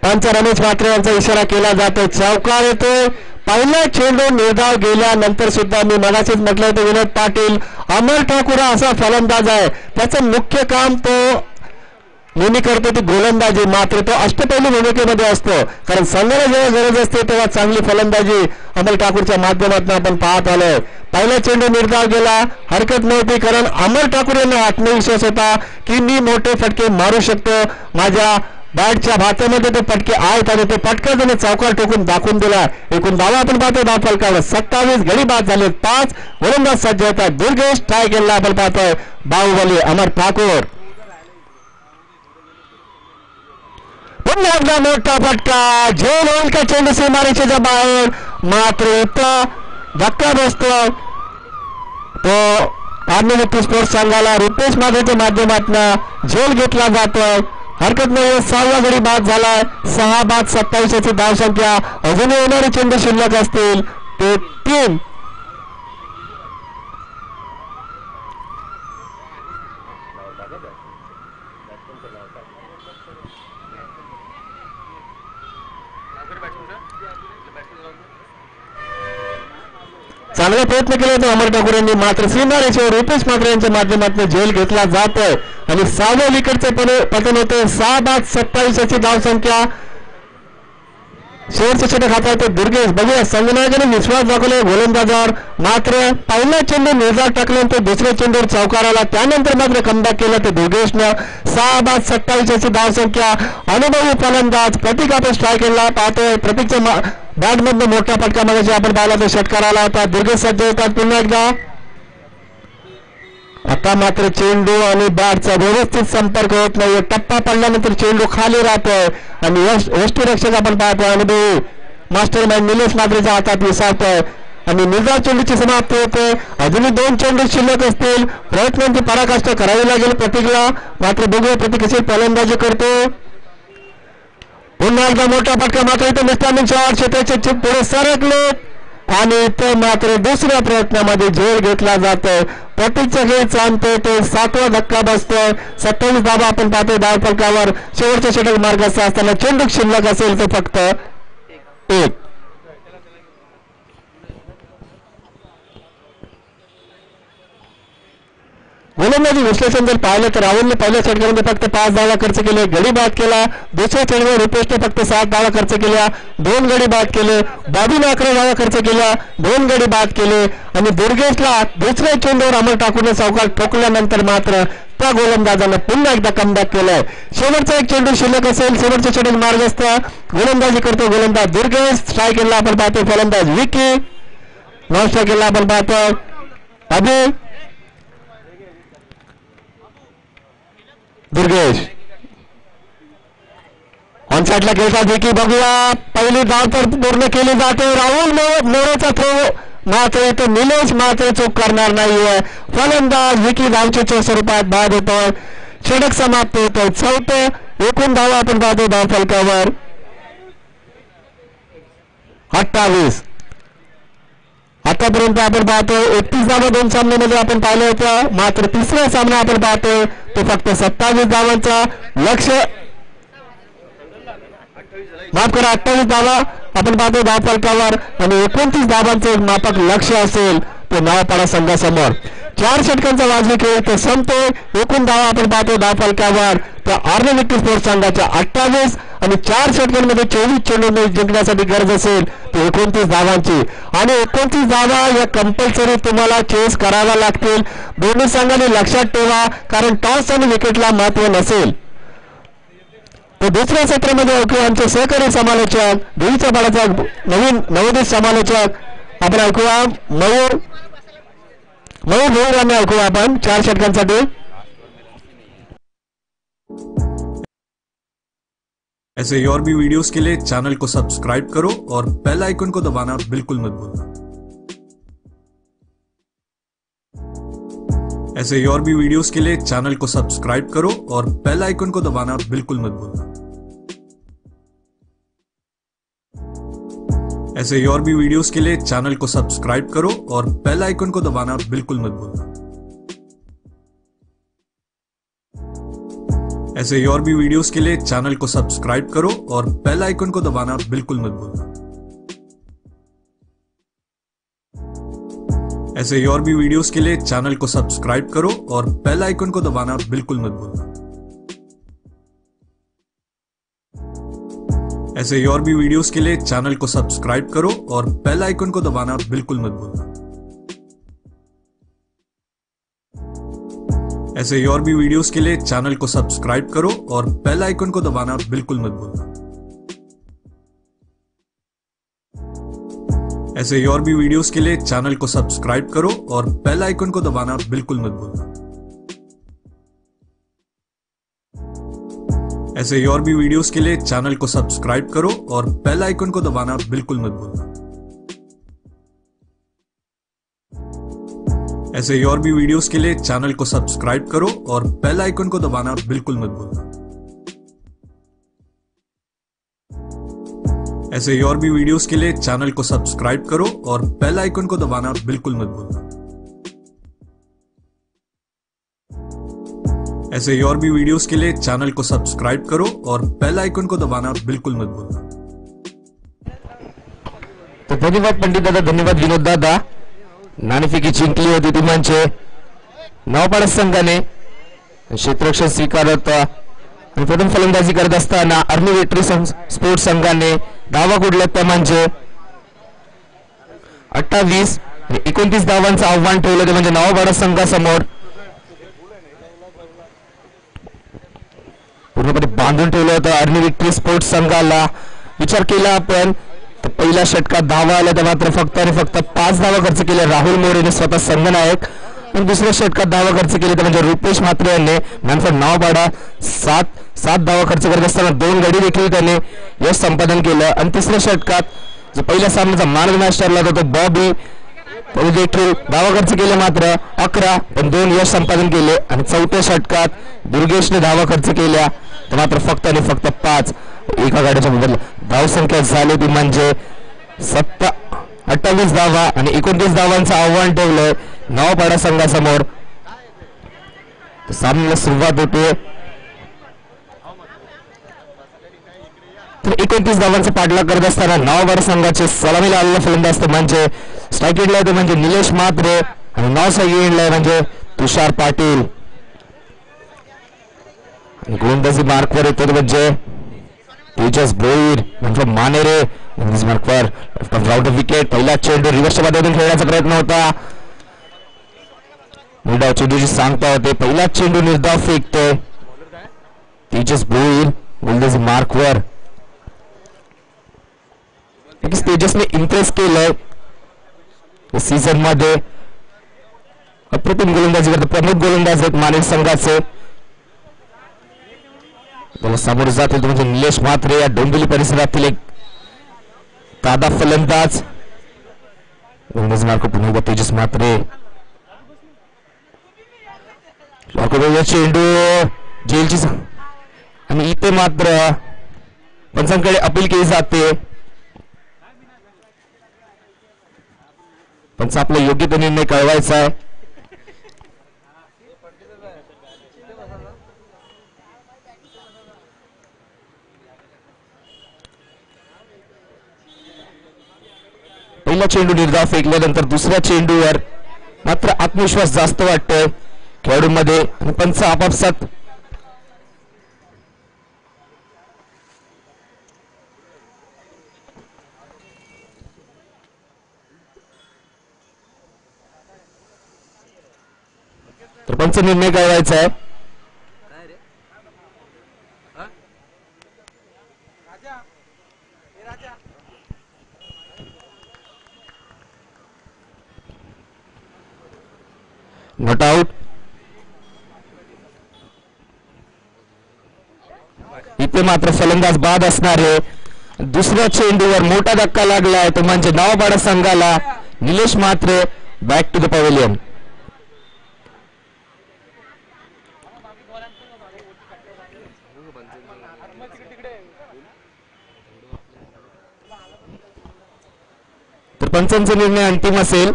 पंच रमेश म्हात्रे यांचा इशारा केला जातो. चौकार येतोय. पहिला चेंडू निर्धाव गेल्यानंतर सुद्धा मी मगाशीच म्हटलं होतं विनोद पाटील अमर ठाकूर हा असा फलंदाज आहे, त्याचं मुख्य काम तो नेहमी करतो ती गोलंदाजी. मात्र तो अष्टपैलू भूमिकेमध्ये असतो. कारण संघाला जेव्हा गरज असते तेव्हा चांगली फलंदाजी अमर ठाकूरच्या माध्यमातून आपण पाहत आलोय. पहिला चेंडू निर्धाव गेला, हरकत नव्हती. कारण अमर ठाकूर यांना आत्मविश्वास होता की मी मोठे फटके मारू शकतो. माझ्या बॅटच्या भात्यामध्ये ते फटके आहेत आणि ते फटका त्याने चौकार ठोकून दाखवून दिला. एकूण धावा आपण पाहतो धावफलकावर 27. गडी बाद झाले 5. गोलंदाज सज्ज होतात दुर्गेश. ट्राय केला आपण पाहतोय बाहुबली अमर ठाकूर. पुन्हा एकदा मोठा फटका. झेल होईल का चेंडू सीमारेषेच्या बाहेर. मात्र इथं धक्का बसतो तो आर्नी स्पोर्ट्स संघाला. रुपेश माधवच्या माध्यमातून झेल घेतला जातोय. हरकत नाही. 6वा गडी बाद झालाय. 6 बाद 27 धाव संख्या. अजूनही येणारे चेंडू शिल्लक असतील ते 3. चांगला प्रयत्न केला होता अमर ठाकूर यांनी. मात्र सीमारेषेवर रुपेश म्हात्रे यांच्या माध्यमातून झेल घेतला जातोय आणि 6व्या विकेटचे पतन होते. 6 बाद 27 धाव संख्या. शेवटचे षटक हाताळतो दुर्गेश. बघूया संघनायकाने विश्वास दाखवला गोलंदाजावर. मात्र पहिला चेंडू निर्धार टाकल्यानंतर दुसऱ्या चेंडूवर चौकार आला. त्यानंतर मात्र कमबॅक केलं ते दुर्गेशनं. 6 बाद 27 धाव संख्या. अनुभवी फलंदाज प्रतीक आपण स्ट्रायकिंगला पाहतोय. प्रतीकच्या बॅटमधून मोठा फटका मागायची आपण पाहिला तो षटकार आला होता. दुर्गेश सज्ज होतात पुन्हा एकदा. आता मात्र चेंडू आणि बॅटचा व्यवस्थित संपर्क होत नाही. टप्पा पडल्यानंतर चेंडू खाली राहतोय आणि यष्टीरक्षक आपण पाहतोय अनुभवी मास्टर माइंड निलेश म्हात्रेच्या हातात विसावतोय आणि निर्धार चेंडूची समाप्ती होते. अजूनही 2 चेंडू शिल्लक असतील. प्रयत्नांची पराकाष्ठा करावी लागेल प्रतीकला. मात्र बघूया प्रतीक कशी फलंदाजी करतो. पुन्हा एकदा मोठा फटका. मात्र इथे मिस्टामिन शॉट क्षेत्राचे पुढे सरकले आणि इथे मात्र दुसऱ्या प्रयत्नामध्ये झेल घेतला जातोय. प्रतीकचा खेळ चालतोय तो 7वा धक्का बसतोय. 27 धावा आपण पाहतोय धावफलकावर. शेवटच्या षटक मार्गाचा असताना चेंडू शिल्लक असेल तो फक्त 1. गोलंदाजी विश्लेषण जर पाहिलं तर राहुलने पहिल्या षटकामध्ये फक्त 5 धावा खर्च केले, गडी बाद केला. दुसऱ्या चेंडूवर रुपेशने फक्त 7 धावा खर्च केल्या, 2 गडी बाद केले. बॉबीने 11 धावा खर्च केल्या, 2 गडी बाद केले. आणि दुर्गेशला दुसऱ्या चेंडूवर अमर ठाकूरने सावकार ठोकल्यानंतर मात्र त्या गोलंदाजानं पुन्हा एकदा कमबॅक केलाय. शेवटचा एक चेंडू शिल्लक असेल, शेवटच्या चेंडूत मार्गस्थ गोलंदाजी करतो गोलंदाज दुर्गेश. स्ट्राईक केला आपण पाहतो फलंदाज विकी, नॉन स्ट्राईक केला आपण पाहतो अभि. दुर्गेश ऑन साईडला खेळतात विकी. बघूया पहिली धाव तर पूर्ण केली जाते. राहुल मोरेचा थ्रो मात्र इथे निलेश मात्र चूक करणार नाहीये. फलंदाज विकी धावचीच्या स्वरूपात बाद होतोय. षटक समाप्त होतोय. चौथे एकूण धावा आपण पाहतो धाव फलकावर 28. आतापर्यंत आपण पाहतो 31 धावा 2 सामन्यामध्ये आपण पाहिलं होतं. मात्र तिसरा सामना आपण पाहतो तो फक्त 27 धावांचा लक्ष्य, माफ करा 28 धावा आपण पाहतो धाव फलकावर आणि 29 धावांचं एक मापक लक्ष असेल ते नवापाडा संघासमोर. 4 षटकांचा वाजवी खेळ तो संपतो. एकूण धावा आपण पाहतो धाव फलकावर त्या आर्नी विक्की स्पोर्ट्स संघाच्या 28 आणि 4 षटकांमध्ये 24 चेंडू जिंकण्यासाठी गरज असेल तर 29 धावांची. आणि 29 धावा या कंपल्सरी तुम्हाला चेस कराव्या लागतील. दोन्ही संघांनी लक्षात ठेवा, कारण टॉस आणि विकेटला महत्व नसेल. तर दुसऱ्या सत्रामध्ये ऐकूया आमचे सहकारी समालोचक देवीच्या बाळाचा नवीन नवोदित समालोचक आपण ऐकूया मयूर यांना ऐकूया आपण 4 षटकांसाठी. ऐसे और भी वीडियोस के लिए चैनल को सब्सक्राइब करो और बेल आइकन को दबाना बिल्कुल मत भूलना. ऐसे और भी वीडियोस के लिए चैनल को सब्सक्राइब करो और बेल आइकन को दबाना बिल्कुल मत भूलना. ऐसे और भी वीडियोस के लिए चैनल को सब्सक्राइब करो और बेल आइकन को दबाना बिल्कुल मत भूलना. ऐसे और भी वीडियोस के लिए चैनल को सब्सक्राइब करो और बेल आइकन को दबाना बिल्कुल मत भूलना. ऐसे और भी वीडियोस के लिए चैनल को सब्सक्राइब करो और बेल आइकन को दबाना बिल्कुल मत भूलना. ऐसे और भी वीडियोस के लिए चैनल को सब्सक्राइब करो और बेल आइकन को दबाना बिल्कुल मत भूलना. ऐसे और भी वीडियोस के लिए चैनल को सब्सक्राइब करो और बेल आइकन को दबाना बिल्कुल मत भूलना. ऐसे और भी वीडियोस के लिए चैनल को सब्सक्राइब करो और बेल आइकन को दबाना बिल्कुल मत भूलना. ऐसे और भी वीडियोस के लिए चैनल को सब्सक्राइब करो और बेल आइकन को दबाना बिल्कुल मत भूलना. ऐसे और भी वीडियोस के लिए चैनल को सब्सक्राइब करो और बेल आइकन को दबाना बिल्कुल मत भूलना. ऐसे और भी वीडियोस के लिए चैनल को सब्सक्राइब करो और बेल आइकन को दबाना बिल्कुल मत भूलना. ऐसे और भी वीडियोस के लिए चैनल को सब्सक्राइब करो और बेल आइकन को दबाना बिल्कुल मत भूलना. तो धन्यवाद पंडित दादा, धन्यवाद विनोद दादा. नाणेफेकी जिंकली होती ती म्हणजे नवापाडा संघाने क्षेत्ररक्षण स्वीकारत होता आणि प्रथम फलंदाजी करत असताना आर्नी विक्की स्पोर्ट्स संघाने धावा कुठल्या त्या म्हणजे 28 आणि 29 धावांचं आव्हान ठेवलं ते म्हणजे नवापाडा संघासमोर पूर्णपणे बांधून ठेवलं होतं. आर्नी विक्की स्पोर्ट्स संघाला विचार केला आपण तर पहिल्या षटकात धावा आल्या तर मात्र फक्त आणि फक्त 5 धावा खर्च केल्या राहुल मोरेने स्वतः संघनायक. आणि दुसऱ्या षटकात धावा खर्च केले तर म्हणजे रुपेश म्हात्रे यांनी मानफड नवापाडा 7 धावा खर्च करत असताना 2 गडी देखील त्याने यश संपादन केलं. आणि तिसऱ्या षटकात जो पहिल्या सामन्याचा मॅन ऑफ द मॅच ठरला होता तो बॉबी देखील धावा खर्च केले मात्र 11 पण 2 यश संपादन केले. आणि चौथ्या षटकात दुर्गेशने धावा खर्च केल्या तर मात्र फक्त आणि फक्त 5 एका गाड्याच्या बदल धावसंख्या झाली ती म्हणजे 28 धावा आणि 29 धावांचं आव्हान ठेवलंय नवापाडा संघासमोर. सामन्याला सुरुवात होते तर 29 धावांचा पाठलाग करत असताना नवापाडा संघाचे सलामीला आलेला फलंदाज म्हणजे स्ट्राईक एंडला होते म्हणजे निलेश म्हात्रे आणि नॉन स्ट्राईक एंडला म्हणजे तुषार पाटील. गोलंदाजी मार्कवर येतो म्हणजे तेजस भोईर म्हणजे मानेरे मार्कवर राऊंड विकेट. पहिला चेंडू रिव्हर्सच्या बाजूने खेळण्याचा प्रयत्न होता. निर्धाव चेंडूची सांगता होते. पहिला चेंडू निर्धाव फेकतोय तेजस भोईर गोलंदाजी मार्कवर. तेजसने इम्प्रेस केलंय सीझन मध्ये. अप्रतिम गोलंदाजी करतो. प्रमुख गोलंदाज आहेत मानेर संघाचे. त्याला समोर जातील म्हणजे निलेश म्हात्रे या डोंबिवली परिसरातील एक तादा फलंदाज. गोलंदाज मार्क पुन्हा तेजस म्हात्रे. चेंडू जेलची आणि इथे मात्र पंचांकडे अपील केली जाते. पंच आपला योग्य तो निर्णय कळवायचा आहे. पहिला चेंडू निर्धाव फेकल्यानंतर दुसऱ्या चेंडूवर मात्र आत्मविश्वास जास्त वाटतोय खेळाडूंमध्ये आणि पंच आपापसात तर पंच निर्णय कळवायचा आहे. Not out. इथे मात्र फलंदाज बाद असणार आहे. दुसऱ्या चेंडूवर मोठा धक्का लागलाय तो म्हणजे नवापाडा संघाला. Nilesh Mhatre back to the pavilion. तर पंचांचा निर्णय अंतिम असेल.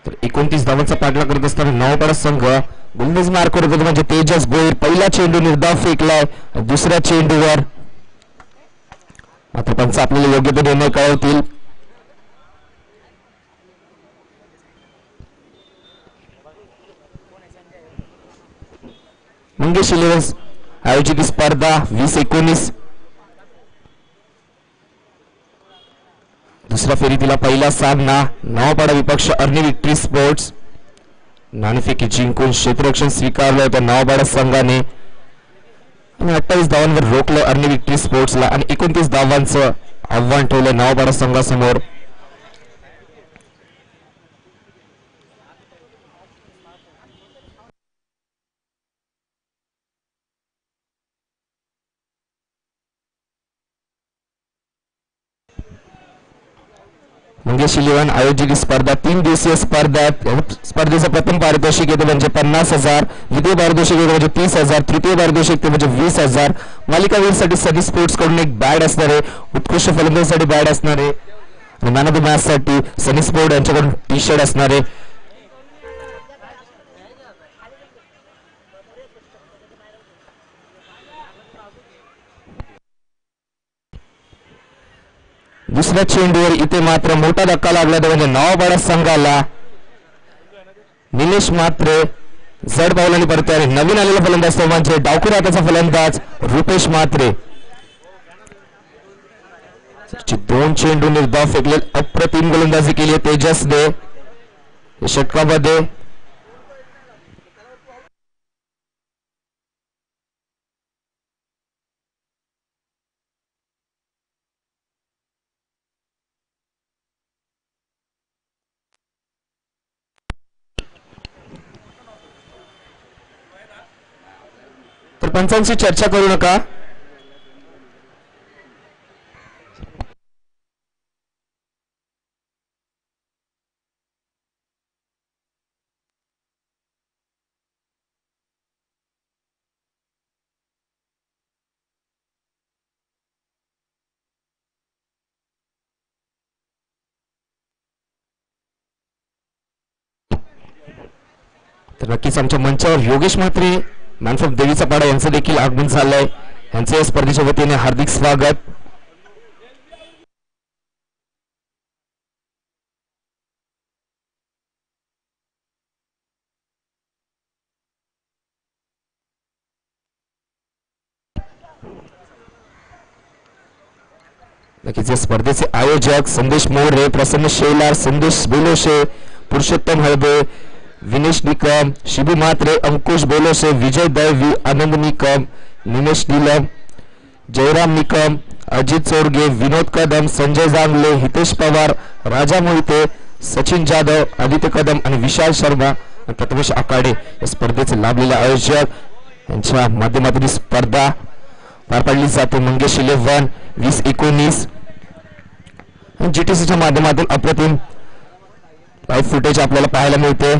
तर 29 धावांचा पाठलाग करत असताना नवापाडा संघ गोलंदाजी मार्क करत होता म्हणजे तेजस भोईर. पहिला चेंडू निर्धाव फेकलाय. दुसऱ्या चेंडूवर मात्र पंच आपल्याला योग्य तो निर्णय कळवतील. मंगेश इलेव्हन्स आयोजित स्पर्धा 2019 दुसऱ्या फेरीतील पहिला सामना नवापाडा विपक्ष अर्नी विक्ट्री स्पोर्ट्स. नाणेफेकी जिंकून क्षेत्ररक्षण स्वीकारलं होतं नवापाडा संघाने आणि 28 धावांवर रोखलं अर्नी विक्ट्री स्पोर्ट्सला आणि 29 धावांचं आव्हान ठेवलं नवापाडा संघासमोर. मंगेश इलेव्हन आयोजित स्पर्धा 3 दिवसीय स्पर्धेचं प्रथम पारितोषिक येते म्हणजे 50,000. द्वितीय पारितोषिक येते म्हणजे 30,000. तृतीय पारितोषिक ते म्हणजे 20,000. मालिकावीरसाठी सनी स्पोर्ट्स कडून एक बॅट असणार आहे. उत्कृष्ट फलंदाजीसाठी बॅट असणार आहे आणि मॅन ऑफ द मॅच साठी सनी स्पोर्ट यांच्याकडून टी शर्ट असणार आहे. दुसऱ्या चेंडूवर इथे मात्र मोठा धक्का लागला तो म्हणजे नवापाडा संघाला. निलेश म्हात्रे जड पावलांनी परत आले. नवीन आलेला फलंदाज तो म्हणजे डावखुरा हाताचा फलंदाज रुपेश म्हात्रे. 2 चेंडू निर्धाव फेकले. अप्रतिम गोलंदाजी केली तेजसने षटकामध्ये. तर पंचांशी चर्चा करू नका. नक्कीच आमच्या मंचावर योगेश म्हात्रे मॅन फ्रॉम देवीचा पाडा यांचं देखील आगमन झालंय. यांचे या स्पर्धेच्या वतीने हार्दिक स्वागत. नक्कीच या स्पर्धेचे आयोजक संदेश मोरे, प्रसन्न शेलार, संदेश बेलोशे, पुरुषोत्तम हळबे, विनेश निकम, शिबू म्हात्रे, अंकुश बेलोशे, विजय दैवी, आनंद निकम, निमेश नीलम, जयराम निकम, अजित चोरगे, विनोद कदम, संजय जांगले, हितेश पवार, राजा मोहिते, सचिन जाधव, आदित्य कदम आणि विशाल शर्मा, प्रथमेश आकाडे या स्पर्धेचे लाभलेले आयोजक यांच्या माध्यमातून स्पर्धा पार पाडली जाते. मंगेश 11 20-19 जीटीसीच्या माध्यमातून अप्रतिम लाईव्ह फुटेज आपल्याला पाहायला मिळते.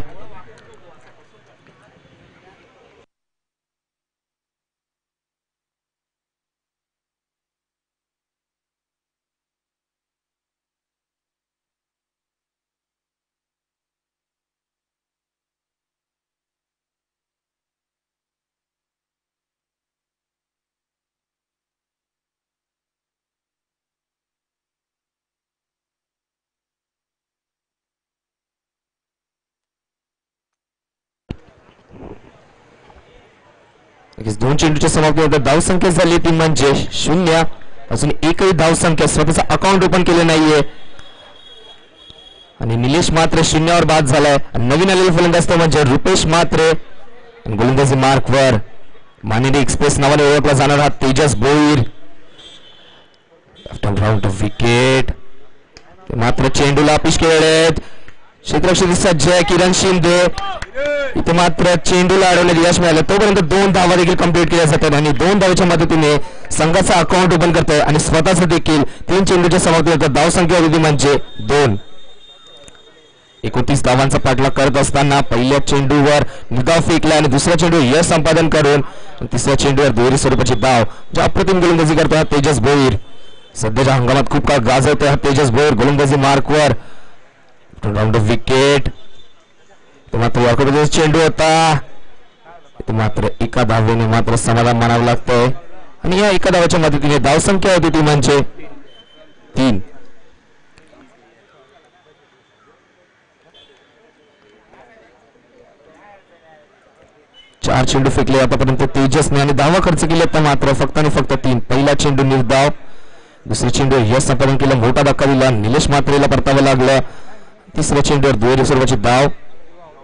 दोन चेंडूच्या समाप्तीनंतर धावसंख्या झाली ती म्हणजे 0. अजून एकही धावसंख्या स्वतःचा अकाउंट ओपन केले नाहीये आणि निलेश मात्रे 0वर बाद झालाय. नवीन आलेले फलंदाज तो म्हणजे रुपेश मात्रे. गोलंदाजी मार्कवर मानेरी एक्सप्रेस नावाने ओळखला जाणार हा Tejas Bhoir. Round off wicket. मात्र चेंडूला अपिश केलेत क्षेत्ररक्षक सज्ज किरण शिंदे. इथे मात्र चेंडूला अडवण्यात यश मिळालं. तोपर्यंत 2 धावा देखील कंप्लीट केल्या जातात आणि 2 धावेच्या मदतीने संघाचा अकाउंट ओपन करतोय आणि स्वतःच देखील 3 चेंडूच्या समाप्तीनंतर धावसंख्या होती म्हणजे 2. 29 धावांचा पाठलाग करत असताना पहिल्या चेंडूवर निगाव फेकला आणि दुसऱ्या चेंडूवर यश संपादन करून तिसऱ्या चेंडूवर दुहेरी स्वरूपाची धाव ज्या अप्रतिम गोलंदाजी करतोय हा तेजस भोईर. सध्याच्या हंगामात खूप काळ गाजवतोय हा तेजस भोईर. गोलंदाजी मार्कवर राऊंड ऑफ विकेट. मात्र याकडे चेंडू होता मात्र एका धावेने मात्र समाधान मानावं लागतंय आणि या एका धावेच्या मदतीने धावसंख्या होती ती म्हणजे 3. चार चेंडू फेकले आतापर्यंत तेजसने आणि धावा खर्च केले तर मात्र फक्त आणि फक्त 3. पहिला चेंडू निर्धाव, दुसरे चेंडू यश संपादन केलं, मोठा धक्का दिला, निलेश मात्रेला परतावं लागलं. तिसऱ्या चेंडूवर दुहेरी स्वरूपाची धाव,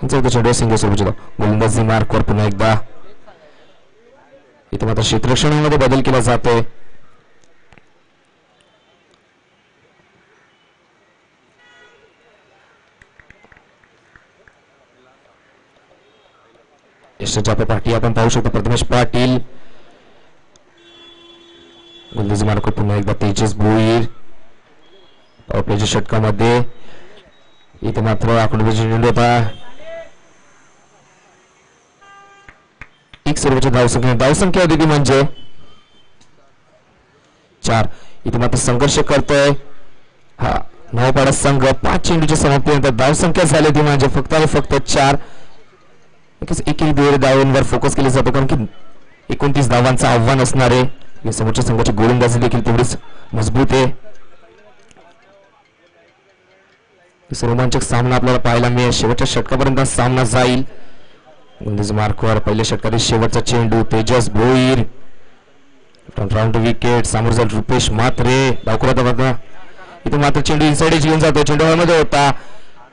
चौथ्या चेंडूवर सिंगल स्वरूपाची धाव. गोलंदाजी मार्कवर पुन्हा एकदा इथे मात्र क्षेत्ररक्षणामध्ये बदल केला जातोय. यशच्या पाठी आपण पाहू शकतो प्रथमेश पाटील. गोलंदाजी मार्कवर पुन्हा एकदा तेजस भोईर. आपल्या षटकामध्ये इथे मात्र आकडे चेंडू होता. एक सर्वोच्च धावसंख्या होती ती म्हणजे 4. इथे मात्र संघर्ष करतोय हा नवापाडा संघ. 5 चेंडूच्या समाप्तीनंतर धावसंख्या झाली ती म्हणजे फक्त आणि फक्त 4. एक दुहेरी धावांवर फोकस केला जातो कारण की 29 धावांचं आव्हान असणार आहे. समोरच्या संघाची गोलंदाजी देखील तेवढीच मजबूत आहे. रोमांचक सामना आपल्याला पाहायला मिळेल. शेवटच्या षटकापर्यंत सामना जाईल. मार्कवर पहिल्या षटकातील शेवटचा चेंडू तेजस भोईर. Round wicket. समोर जाईल रुपेश मात्रे. इथे मात्र चेंडू इनसाइड घेऊन जातो. चेंडू हवेमध्ये होता.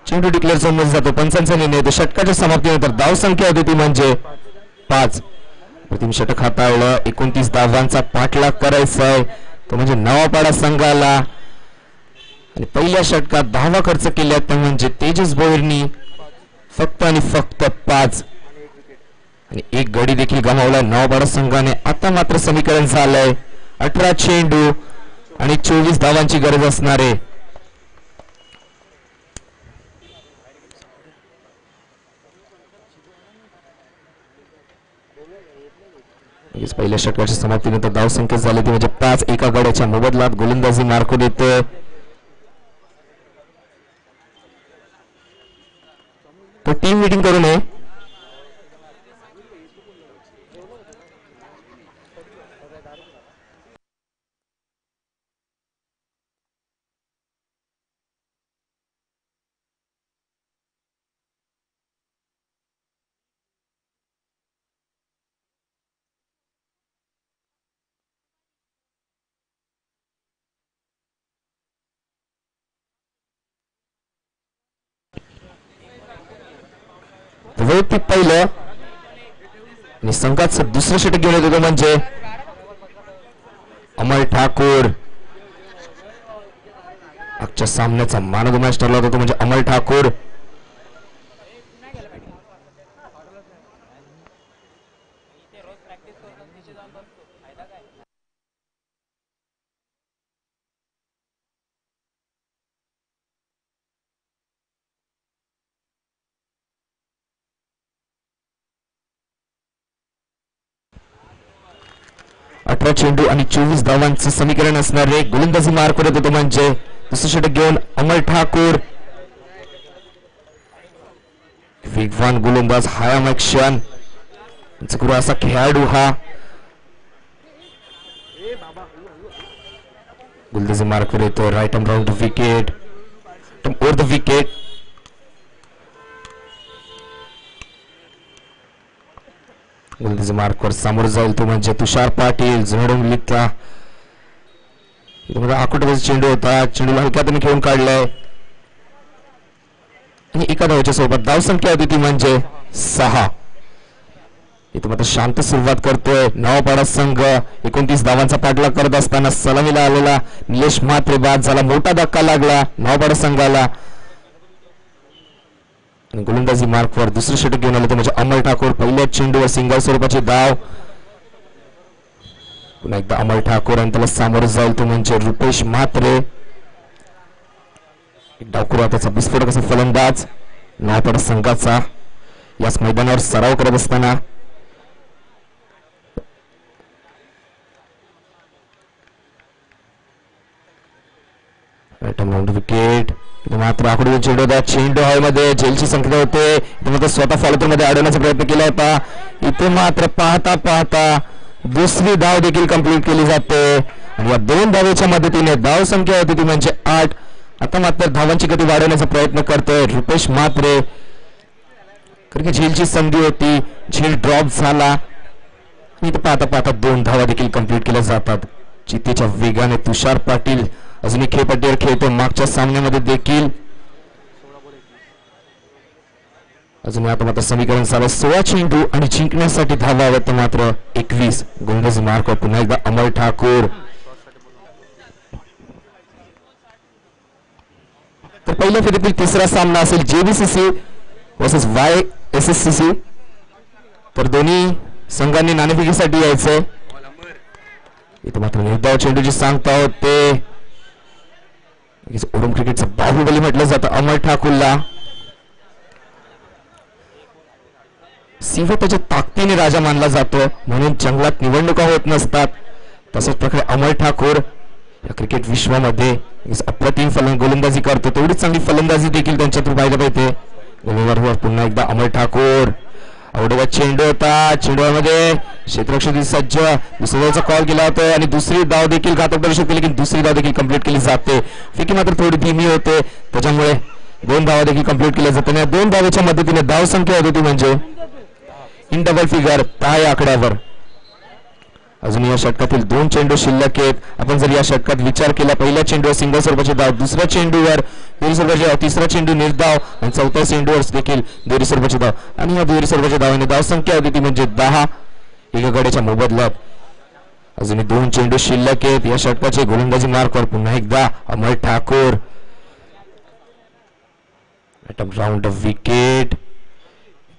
चेंडू डिक्लेअर समजला जातो. पंचांचा निर्णय येतो. षटकाच्या समाप्तीनंतर धावसंख्या होती ती म्हणजे 5. प्रथम षटक हाताळलं. 29 धावांचा पाठलाग करायचा आहे तो म्हणजे नवापाडा संघाला आणि पहिल्या षटकात धावा खर्च केल्या त्या म्हणजे तेजस भोईरनी फक्त आणि फक्त 5 आणि एक गडी देखील गमावलाय नवापाडा संघाने. आता मात्र समीकरण झालंय 18 चेंडू आणि 24 धावांची गरज असणार आहे. पहिल्या षटकाच्या समाप्तीनंतर धावसंख्या झाली ती म्हणजे 5. एका गड्याच्या मोबदल्यात गोलंदाजी मार्कून येते. तो टीम मीटिंग करू नये. वैयक्तिक पहिलं आणि संघाचं दुसरं षटक घेऊन येतो म्हणजे अमर ठाकूर. आजच्या सामन्याचा मॅन ऑफ द मॅच ठरला होता तो म्हणजे अमर ठाकूर. अठरा चेंडू आणि 24 धावांचं समीकरण असणारे गोलंदाजी मार्क करत होतो म्हणजे दुसरं षटक घेऊन अमर ठाकूर. वेगवान गोलंदाज हायम ऍक्शन असा खेळाडू हा गोलंदाजी मार्क करत येतो. Right arm round the wicket over the wicket. गोलंदाजी मार्कवर समोर जाईल तो म्हणजे तुषार पाटील. जुनडोंबिवलीचा आकुटाचा चेंडू होता. चेंडूला हलक्यात खेळून काढलाय आणि एका धावेच्या सोबत धावसंख्या होती ती म्हणजे 6. इथं मात्र शांत सुरुवात करतोय नवापाडा संघ. 29 धावांचा पाठलाग करत असताना सलामीला आलेला निलेश म्हात्रे बाद झाला. मोठा धक्का लागला नवापाडा संघाला. गोलंदाजी मार्कवर दुसरं षटक घेऊन आलं म्हणजे अमर ठाकूर. पहिल्या चेंडूवर सिंगल स्वरूपाची धाव. पुन्हा एकदा अमर ठाकूर आणि त्याला सामोरं जाईल तो म्हणजे रुपेश म्हात्रे. डावखुर त्याचा विस्फोटक असा फलंदाज नवापाडा संघाचा याच मैदानावर सराव करत असताना विकेट. मात्र आकडून चेंडू होता. चेंडू हवेमध्ये झेलची संख्या होते. मात्र स्वतः फॉलोथ्रो मध्ये अडवण्याचा प्रयत्न केला होता. इथे मात्र पाहता पाहता दुसरी धाव देखील कंप्लीट केली जाते आणि या 2 धावेच्या मदतीने धाव संख्या होती ती म्हणजे 8. आता मात्र धावांची गती वाढवण्याचा प्रयत्न करतोय रुपेश म्हात्रे. कारण की झेलची संधी होती. झेल ड्रॉप झाला आणि इथे पाहता पाहता 2 धावा देखील कंप्लीट केल्या जातात. चितेच्या वेगाने तुषार पाटील अजूनही खेळपट्टीवर खेळतो. मागच्या सामन्यामध्ये देखील अजून आता मात्र समीकरण झालं 16 चेंडू आणि जिंकण्यासाठी धावा हव्यात मात्र 21. गोलंदाजी मार्कवर पुन्हा एकदा अमर ठाकूर. तर पहिल्या फेरीतील तिसरा सामना असेल जेबीसीसी वर्सेस YSSCC. तर दोन्ही संघांनी नाणेफेकीसाठी यायचंय. इथे मात्र निर्धाव चेंडूची सांगता होते. ओरम क्रिकेटचा बाहुबली म्हटलं जातं अमर ठाकूरला. सिंह त्याच्या ताकदीने राजा मानला जातो म्हणून जंगलात निवडणुका होत नसतात. तसंच प्रकारे अमर ठाकूर या क्रिकेट विश्वामध्ये अप्रतिम गोलंदाजी करतो. तेवढीच चांगली फलंदाजी देखील त्यांच्यातून पाहायला पाहिजे. गोलंदाजीवर पुन्हा एकदा अमर ठाकूर. अवडवा चेंडू होता. चेंडूमध्ये क्षेत्ररक्षक सज्ज. दुसऱ्या धावचा कॉल केला होता आणि दुसरी धाव देखील घातक ठरू शकते लेकिन दुसरी धाव देखील कंप्लीट केली जाते. फिकी मात्र थोडी धीमी होते त्याच्यामुळे 2 धावा देखील कंप्लीट केल्या जातात. या 2 धावेच्या मदतीने धाव संख्या होती ती म्हणजे इन डबल फिगर 10 या आकड्यावर. अजून या षटकातील 2 चेंडू शिल्लक आहेत. आपण जर या षटकात विचार केला पहिल्या चेंडूवर सिंगल स्वरूपाची धाव, दुसऱ्या चेंडूवर दुहेरी स्वरूपाची धाव, तिसरा चेंडू निर्धाव आणि चौथ्या चेंडूवर देखील दुहेरी स्वरूपाची धाव आणि या दुहेरी स्वरूपाच्या धावाने धाव संख्या होती ती म्हणजे 10 एका गड्याच्या मोबदल्यात. अजून 2 चेंडू शिल्लक आहेत. या षटकाचे गोलंदाजी मार्कवर पुन्हा एकदा Amar Thakur. Round off wicket.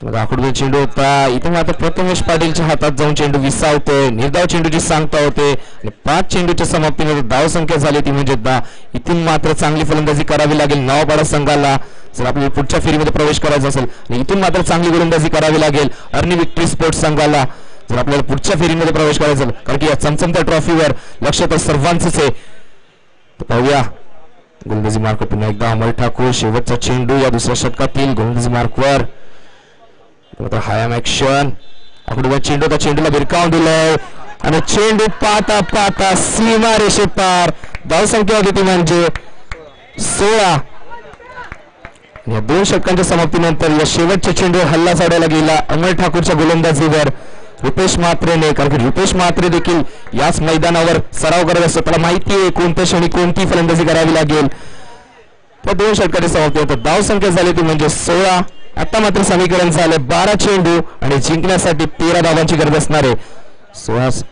आकडून चेंडू होता. इथे मात्र प्रथमेश पाटीलच्या हातात जाऊन चेंडू विसावतोय. निर्धाव चेंडूची सांगता होते आणि 5 चेंडूच्या समाप्तीनंतर धाव संख्या झाली ती म्हणजे 10. इथून मात्र चांगली फलंदाजी करावी लागेल नवापाडा संघाला जर आपल्याला पुढच्या फेरीमध्ये प्रवेश करायचा असेल आणि इथून मात्र चांगली गोलंदाजी करावी लागेल अर्नी विक्ट्री स्पोर्ट्स संघाला जर आपल्याला पुढच्या फेरीमध्ये प्रवेश करायचा असेल. कारण की या चमचमत्या ट्रॉफीवर लक्ष तर सर्वांचंच आहे. पाहूया गोलंदाजी मार्क पुन्हा एकदा अमर ठाकूर. शेवटचा चेंडू या दुसऱ्या षटकातील गोलंदाजी मार्कवर. हायम ऍक्शन. आकडून चेंडू त्या चेंडूला भिरकावून दिलाय आणि चेंडू पाहता पाहता सीमा रेषे पार. धाव संख्या होती ती म्हणजे 16. या 2 षटकांच्या समाप्तीनंतर या शेवटच्या चेंडूवर हल्ला चढवला गेला अमर ठाकूरच्या गोलंदाजीवर रुपेश म्हात्रेने. कारण की रुपेश म्हात्रे देखील याच मैदानावर सराव करत असतो. त्याला माहिती आहे कोणत्या क्षणी कोणती फलंदाजी करावी लागेल. त्या 2 षटकांच्या समाप्तीनंतर धाव संख्या झाली ती म्हणजे 16 आता मात्र समीकरण झाले 12 चेंडू आणि जिंकण्यासाठी 13 धावांची गरज असणार आहे. सुहास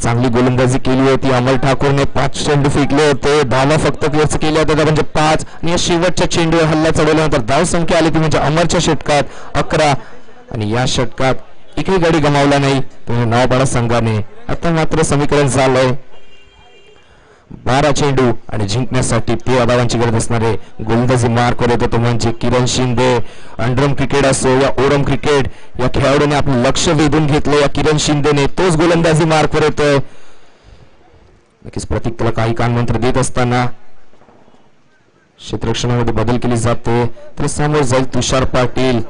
चांगली गोलंदाजी केली होती. अमल ठाकूरने 5 चेंडू फेकले होते, धावा फक्त खर्च केल्या होत्या म्हणजे 5 आणि या शेवटच्या चेंडूवर हल्ला चढवल्यानंतर धाव संख्या आली ती म्हणजे अमरच्या षटकात 11 आणि या षटकात एकही गडी गमावला नाही नवापाडा संघाने. आता मात्र समीकरण झालंय 12 चेंडू आणि जिंकण्यासाठी 13 धावांची गरज असणार आहे. गोलंदाजी मार्कवर येतो तो म्हणजे किरण शिंदे. अंडरम क्रिकेट असो या ओरम क्रिकेट या खेळाडूने आपलं लक्ष वेधून घेतलं या किरण शिंदेने. तोच गोलंदाजी मार्कवर येतोय. नक्कीच प्रतीक त्याला काही कानमंत्र देत असताना क्षेत्ररक्षणामध्ये बदल केली जाते. तर समोर जाईल तुषार पाटील.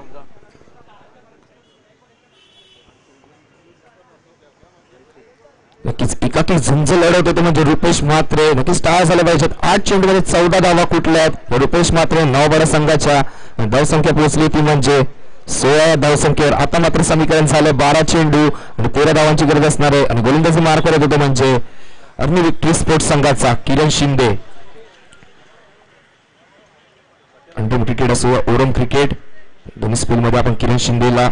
नक्कीच एकाकी झुंज लढवत होते म्हणजे रुपेश म्हात्रे. नक्कीच टाळा झाल्या पाहिजेत. 8 चेंडू मध्ये 14 धावा कुठल्यात रुपेश म्हात्रे नवापाडा संघाच्या धावसंख्या पोहोचली ती म्हणजे 16 धावसंख्येवर. आता मात्र समीकरण झालं 12 चेंडू आणि 13 धावांची गरज असणार आहे आणि गोलंदाजी मार करत होतो म्हणजे अर्नी विक्ट्री स्पोर्ट्स संघाचा किरण शिंदे. अंडर क्रिकेट असो ओरम क्रिकेट दोन्ही स्कूल मध्ये आपण किरण शिंदेला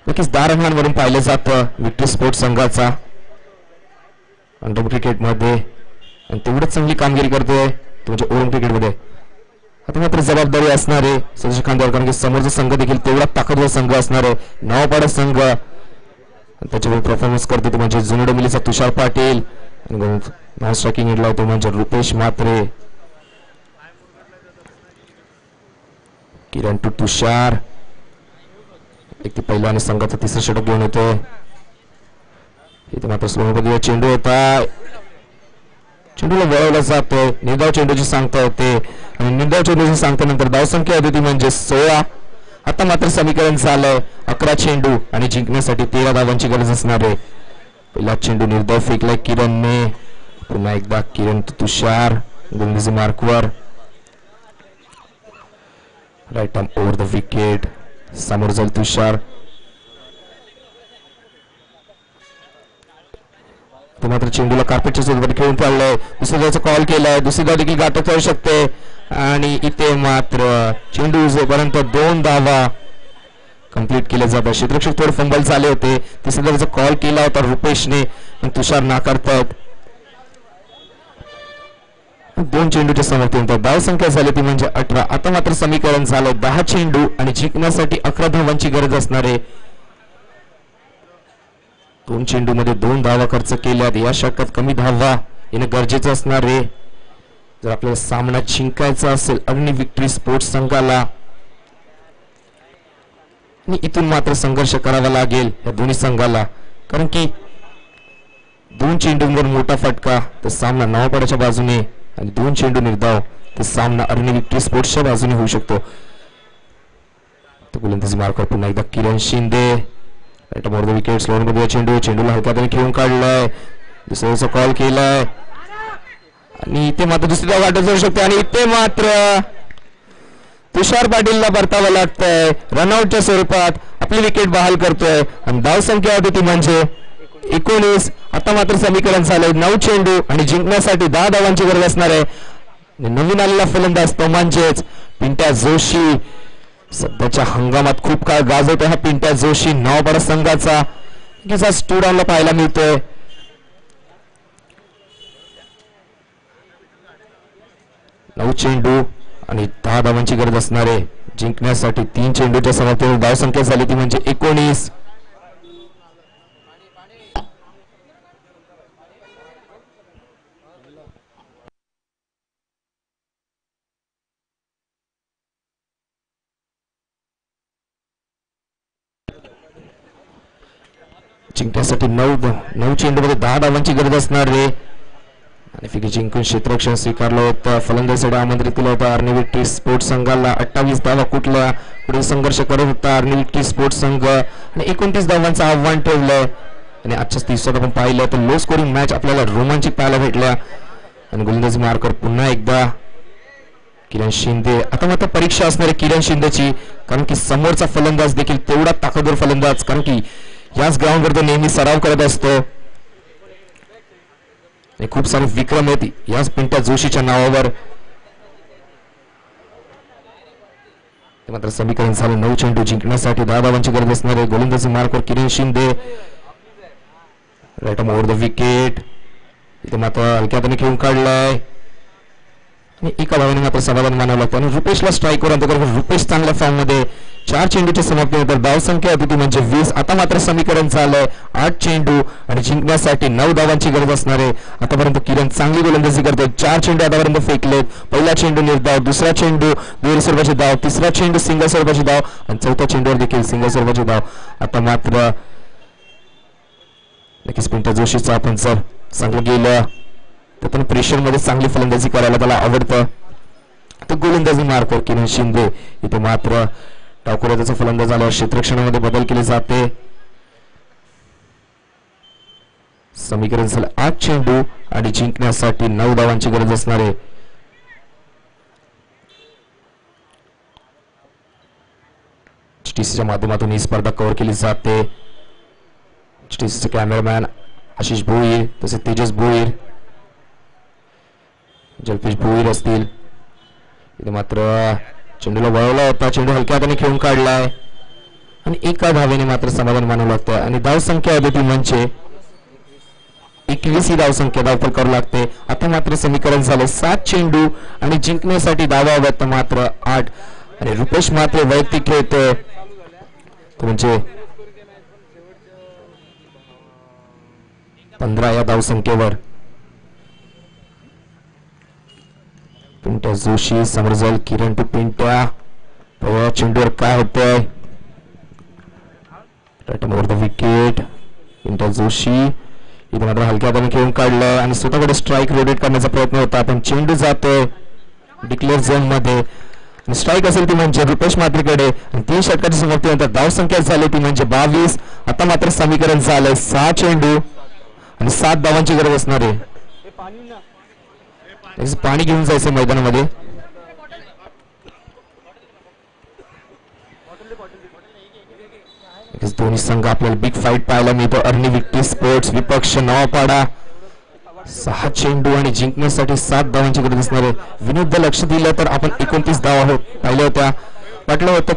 नक्कीच 10 रनांवरून पाहिलं जातं विक्ट्री स्पोर्ट्स संघाचा अंडर क्रिकेट मध्ये आणि तेवढंच चांगली कामगिरी करतोय म्हणजे ओरम क्रिकेट मध्ये. आता मात्र जबाबदारी असणार आहे सदस्य खांद्यावर कारण की समोरचा संघ देखील तेवढा ताकदवर संघ असणार आहे. नवापाडा संघ त्याच्यावर परफॉर्मन्स करतो म्हणजे जुनी डोंबिवलीचा तुषार पाटील आणि नॉन स्ट्रायकिंग एंडला होतो म्हणजे रुपेश म्हात्रे. किरण टू तुषार एक ती पहिला आणि संघाचा तिसरा षटक घेऊन येतोय. इथे मात्र स्लोमध्ये चेंडू होता. चेंडूला वळवला जातोय. निर्धाव चेंडूची सांगता होते आणि निर्धाव चेंडूची सांगतानंतर धावसंख्या होती ती म्हणजे 16. आता मात्र समीकरण झालंय 11 चेंडू आणि जिंकण्यासाठी 13 धावांची गरज असणार आहे. पहिला चेंडू निर्धाव फेकलाय किरणने. पुन्हा एकदा किरण तुषार गोलंदाजी मार्कवर. Right arm over the wicket. समोर जाईल तुषार. ते मात्र चेंडूला कार्पेटच्या सोबत खेळून पाळलंय. दुसऱ्या धावचा कॉल केलाय. दुसरी धाव देखील गाठत जाऊ शकते आणि इथे मात्र चेंडू जोपर्यंत 2 धावा कंप्लीट केल्या जातात. क्षेत्ररक्षक थोडे फंबल झाले होते. तिसऱ्या धावचा कॉल केला होता रुपेशने पण तुषार नाकारतात. 2 चेंडूच्या समर्थेनंतर धाव संख्या झाली ती म्हणजे 18. आता मात्र समीकरण झालं 10 चेंडू आणि जिंकण्यासाठी 11 धावांची गरज असणार आहे. 2 चेंडू मध्ये 2 धावा खर्च केल्यात. या षटकात कमी धावा येणं गरजेचं असणार आहे जर आपल्याला सामना जिंकायचा असेल अर्नी विक्ट्री स्पोर्ट्स संघाला. आणि इथून मात्र संघर्ष करावा लागेल या दोन्ही संघाला कारण की 2 चेंडूंवर मोठा फटका तर सामना नवापाड्याच्या बाजूने आणि 2 चेंडू निर्धाव तर सामना अर्नी विक्ट्री स्पोर्ट्सच्या बाजूने होऊ शकतो. गोलंदाजी मार्कवर पुन्हा एकदा किरण शिंदे. विकेट स्लोअर मध्ये चेंडूला हलक्यात खेळून काढलाय. दुसऱ्याचा कॉल केलाय आणि इथे मात्र दुसरी धाव वाटत जाऊ शकते आणि इथे मात्र तुषार पाटीलला परतावं लागतंय. रनआउटच्या स्वरूपात आपली विकेट बहाल करतोय आणि धाव संख्या होती ती म्हणजे 19. आता मात्र समीकरण झालंय 9 चेंडू आणि जिंकण्यासाठी 10 धावांची गरज असणार आहे. नवीन आलेला फलंदाज तो म्हणजेच पिंट्या जोशी. सध्याच्या हंगामात खूप काळ गाजवतोय हा पिंट्या जोशी नवापाडा संघाचा. स्टूडाऊनला पाहायला मिळतोय. नऊ चेंडू आणि 10 धावांची गरज असणार आहे. जिंकण्यासाठी 3 चेंडूच्या समर्थेने धाव संख्या झाली ती म्हणजे 19. जिंकण्यासाठी 9 चेंडूमध्ये 10 धावांची गरज असणार आहे आणि फिकी जिंकून क्षेत्ररक्षण स्वीकारलं होतं. फलंदाजीसाठी आमंत्रित केलं होतं अर्नी विक्ट्री स्पोर्ट्स संघाला. 28 धावा कुठल्या पुढे संघर्ष करत होता अर्नी विक्ट्री स्पोर्ट्स संघ आणि 29 धावांचं आव्हान ठेवलंय. आणि आजच्या दिवसात आपण पाहिलं तर लो स्कोरिंग मॅच आपल्याला रोमांचिक पाहायला भेटल्या. आणि गोलंदाजी मार्कर पुन्हा एकदा किरण शिंदे. आता मात्र परीक्षा असणार आहे किरण शिंदेची कारण की समोरचा फलंदाज देखील तेवढा ताकदवर फलंदाज कारण की याच ग्राउंडवर तो नेहमी सराव करत असतो. खूप सारे विक्रम आहेत याच पिंट्या जोशीच्या नावावर. मात्र समीकरण झालं 9 चेंडू जिंकण्यासाठी 10 धावांची गरज असणारे गोलंदाजी मार्कवर Kiran Shinde right over the wicket इथे मात्र हलक्या हाताने खेळून काढलाय आणि एका धावाने मात्र समाधान मानावं लागतं आणि रुपेशला स्ट्राईकवर आणतो कारण रुपेश चांगल्या फॉर्म मध्ये 4 चेंडूच्या समाप्तीनंतर धावसंख्या होती ती म्हणजे 20 आता मात्र समीकरण झालंय 8 चेंडू आणि जिंकण्यासाठी 9 धावांची गरज असणारे आतापर्यंत किरण चांगली गोलंदाजी करतोय 4 चेंडू आतापर्यंत फेकलेत पहिला चेंडू निर्धाव दुसरा चेंडू दुहेरी स्वरूपाची धाव तिसरा चेंडू सिंगल स्वरूपाची धाव आणि चौथ्या चेंडूवर देखील सिंगल स्वरूपाची धाव आता मात्र नक्कीच पिंट्या जोशीचा आपण जर चांगलं गेलं तर पण प्रेशर मध्ये चांगली फलंदाजी करायला त्याला आवडतं तर गोलंदाजी मार्कवर किरण शिंदे इथे मात्र डावखुऱ्याचा फलंदाज झाल्यावर क्षेत्ररक्षणामध्ये बदल केले जाते समीकरण झालं 8 चेंडू आणि जिंकण्यासाठी 9 धावांची गरज असणारे टीसीच्या माध्यमातून ही स्पर्धा कव्हर केली जाते टीसीचे कॅमेरामॅन आशिष भोईर तसेच तेजस भोईर जलपेश भोईर असतील इथे मात्र चेंडूला वळवला होता चेंडू हलक्या हाताने खेळून काढलाय आणि एका धावेने मात्र समाधान मानावं लागतं आणि धावसंख्या होती ती म्हणजे 21 ही धावसंख्या धावफल करावं लागते आता मात्र समीकरण झालं 7 चेंडू आणि जिंकण्यासाठी धावा हव्यात मात्र 8 आणि रुपेश मात्र वैयक्तिक खेळतोय तो म्हणजे 15 या धावसंख्येवर पिंट्या जोशी समरजल किरण टू पिंट्या पहिल्या चेंडूवर काय होतंय right over the wicket Pintya Joshi इथे मात्र हलक्या हाताने खेळून काढलं आणि स्वतःकडे स्ट्राईक रोटेट करण्याचा प्रयत्न होता पण चेंडू जातोय डिक्लेअर झोन मध्ये स्ट्राईक असेल ती म्हणजे रुपेश मात्रेकडे आणि 3 षटकाची समाप्तीनंतर धावसंख्या झाली ती म्हणजे 22 आता मात्र समीकरण झालंय 6 चेंडू आणि 7 धावांची गरज असणार आहे पाणी घेऊन जायचं मैदानामध्ये दोन्ही संघ आपल्याला बिग फाईट पाहायला मिळतो अर्नी विक्टी स्पोर्ट्स विपक्ष नवापाडा 6 चेंडू आणि जिंकण्यासाठी 7 धावांची गरज असणार आहे विरुद्ध लक्ष दिलं तर आपण 29 धावा पाहिल्या होत्या वाटलं होतं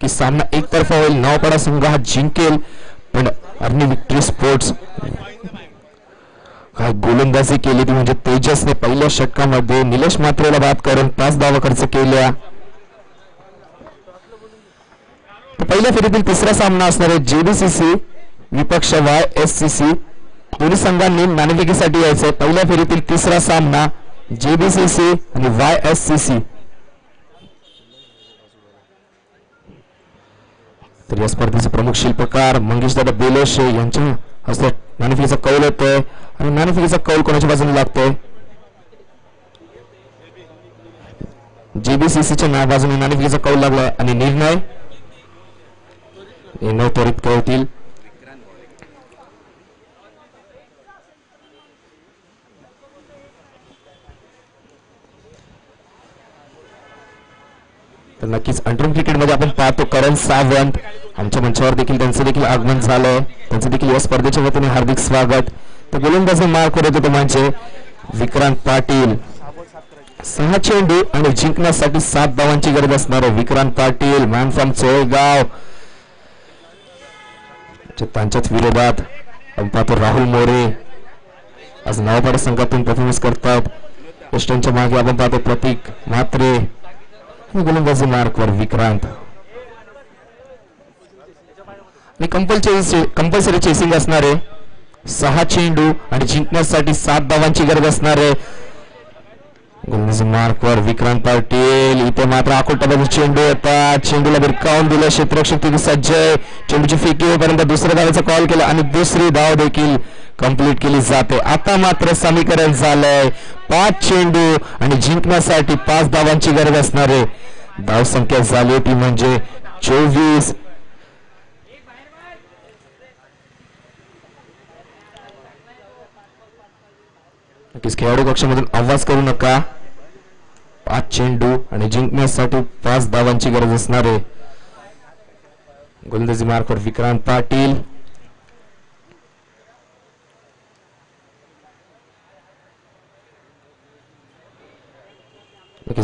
की सामना एकतर्फा होईल नवापाडा संघ हा जिंकेल पण अर्नी विक्टी स्पोर्ट्स काय गोलंदाजी केली ती म्हणजे तेजसने पहिल्या षटकामध्ये निलेश मात्रेला बाद करून 5 धावा खर्च केल्या पहिल्या फेरीतील तिसरा सामना असणार आहे जेबीसीसी विपक्ष YSCC दोन्ही संघांनी नाणेफेकीसाठी यायचंय पहिल्या फेरीतील तिसरा सामना जेबीसीसी आणि YSCC तर या स्पर्धेचे प्रमुख शिल्पकार मंगेश दादा बेलोशे यांच्या हस्ते नाणेफेकीचा कौल होतोय आणि नाणेफेकीचा कौल कोणाच्या बाजूने लागतोय जेबीसीसीच्या बाजूने नाणेफेकीचा कौल लागलाय आणि निर्णय त्वरित कळतील तर नक्कीच अंडरम क्रिकेटमध्ये आपण पाहतो करण सावंत आमच्या मंचावर देखील त्यांचं देखील आगमन झालंय त्यांचं देखील या स्पर्धेच्या वतीने हार्दिक स्वागत तर गोलंदाजी मार्क होत होते म्हणजे विक्रांत पाटील 6 चेंडू आणि जिंकण्यासाठी 7 धावांची गरज असणार आहे विक्रांत पाटील मॅन फ्रॉम चोळेगाव त्यांच्याच विरोधात आपण पाहतो राहुल मोरे आज नवापाडा संघातून परफॉर्मन्स करतात वेस्टर्नच्या मागे आपण पाहतो प्रतीक म्हात्रे गोलंदाजी मार्कवर विक्रांत आणि कंपल्सरी चेसिंग असणारे 6 चेंडू आणि जिंकण्यासाठी 7 धावांची गरज असणार आहे गोलंदाजी मार्कवर विक्रांत पाटील इथे मात्र आकोटाबाजू चेंडू येतात चेंडूला भिरकावून दिलं क्षेत्ररक्षक तिथे सज्ज चेंडूची फेकी होईपर्यंत दुसऱ्या धावेचा कॉल केला आणि दुसरी धाव देखील कंप्लीट केली जाते आता मात्र समीकरण झालंय 5 चेंडू आणि जिंकण्यासाठी 5 धावांची गरज असणार आहे धावसंख्या झाली होती म्हणजे 24 खेळाडू कक्षामधून आवाज करू नका 5 चेंडू आणि जिंकण्यासाठी 5 धावांची गरज असणार आहे गोलंदाजी मार्कवर विक्रांत पाटील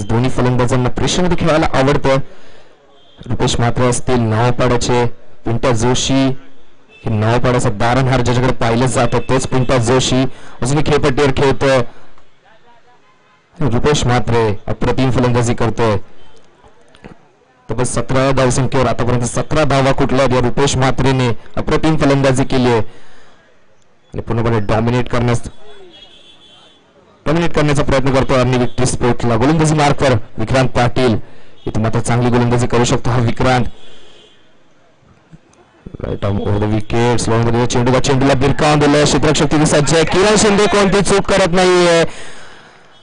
दोन्ही फलंदाजांना प्रेशरमध्ये खेळायला आवडतं. रुपेश मात्र असतील नवापाड्याचे पिंट्या जोशी, हे नवापाड्याचा दारणहार ज्याच्याकडे पाहिलं जातं तोच पिंट्या जोशी अजूनही खेळपट्टीवर खेळतोय. रुपेश मात्र अप्रतिम फलंदाजी करतोय. तब्बल 17 धावसंख्येवर आतापर्यंत 17 धावा कुठल्या या रुपेश मात्रेने अप्रतिम फलंदाजी केली आहे आणि पूर्णपणे डॉमिनेट करण्याचा प्रयत्न करतो अर्नी विक्ट्री स्पोर्टला. गोलंदाजी मार्कवर विक्रांत पाटील, इथे मात्र चांगली गोलंदाजी करू शकतो हा Vikrant. Right arm over the wicket, चेंडूला बिरकावून दिलं. क्षेत्ररक्षक सज्ज आहे. किरण शिंदे कोणती चूक करत नाहीये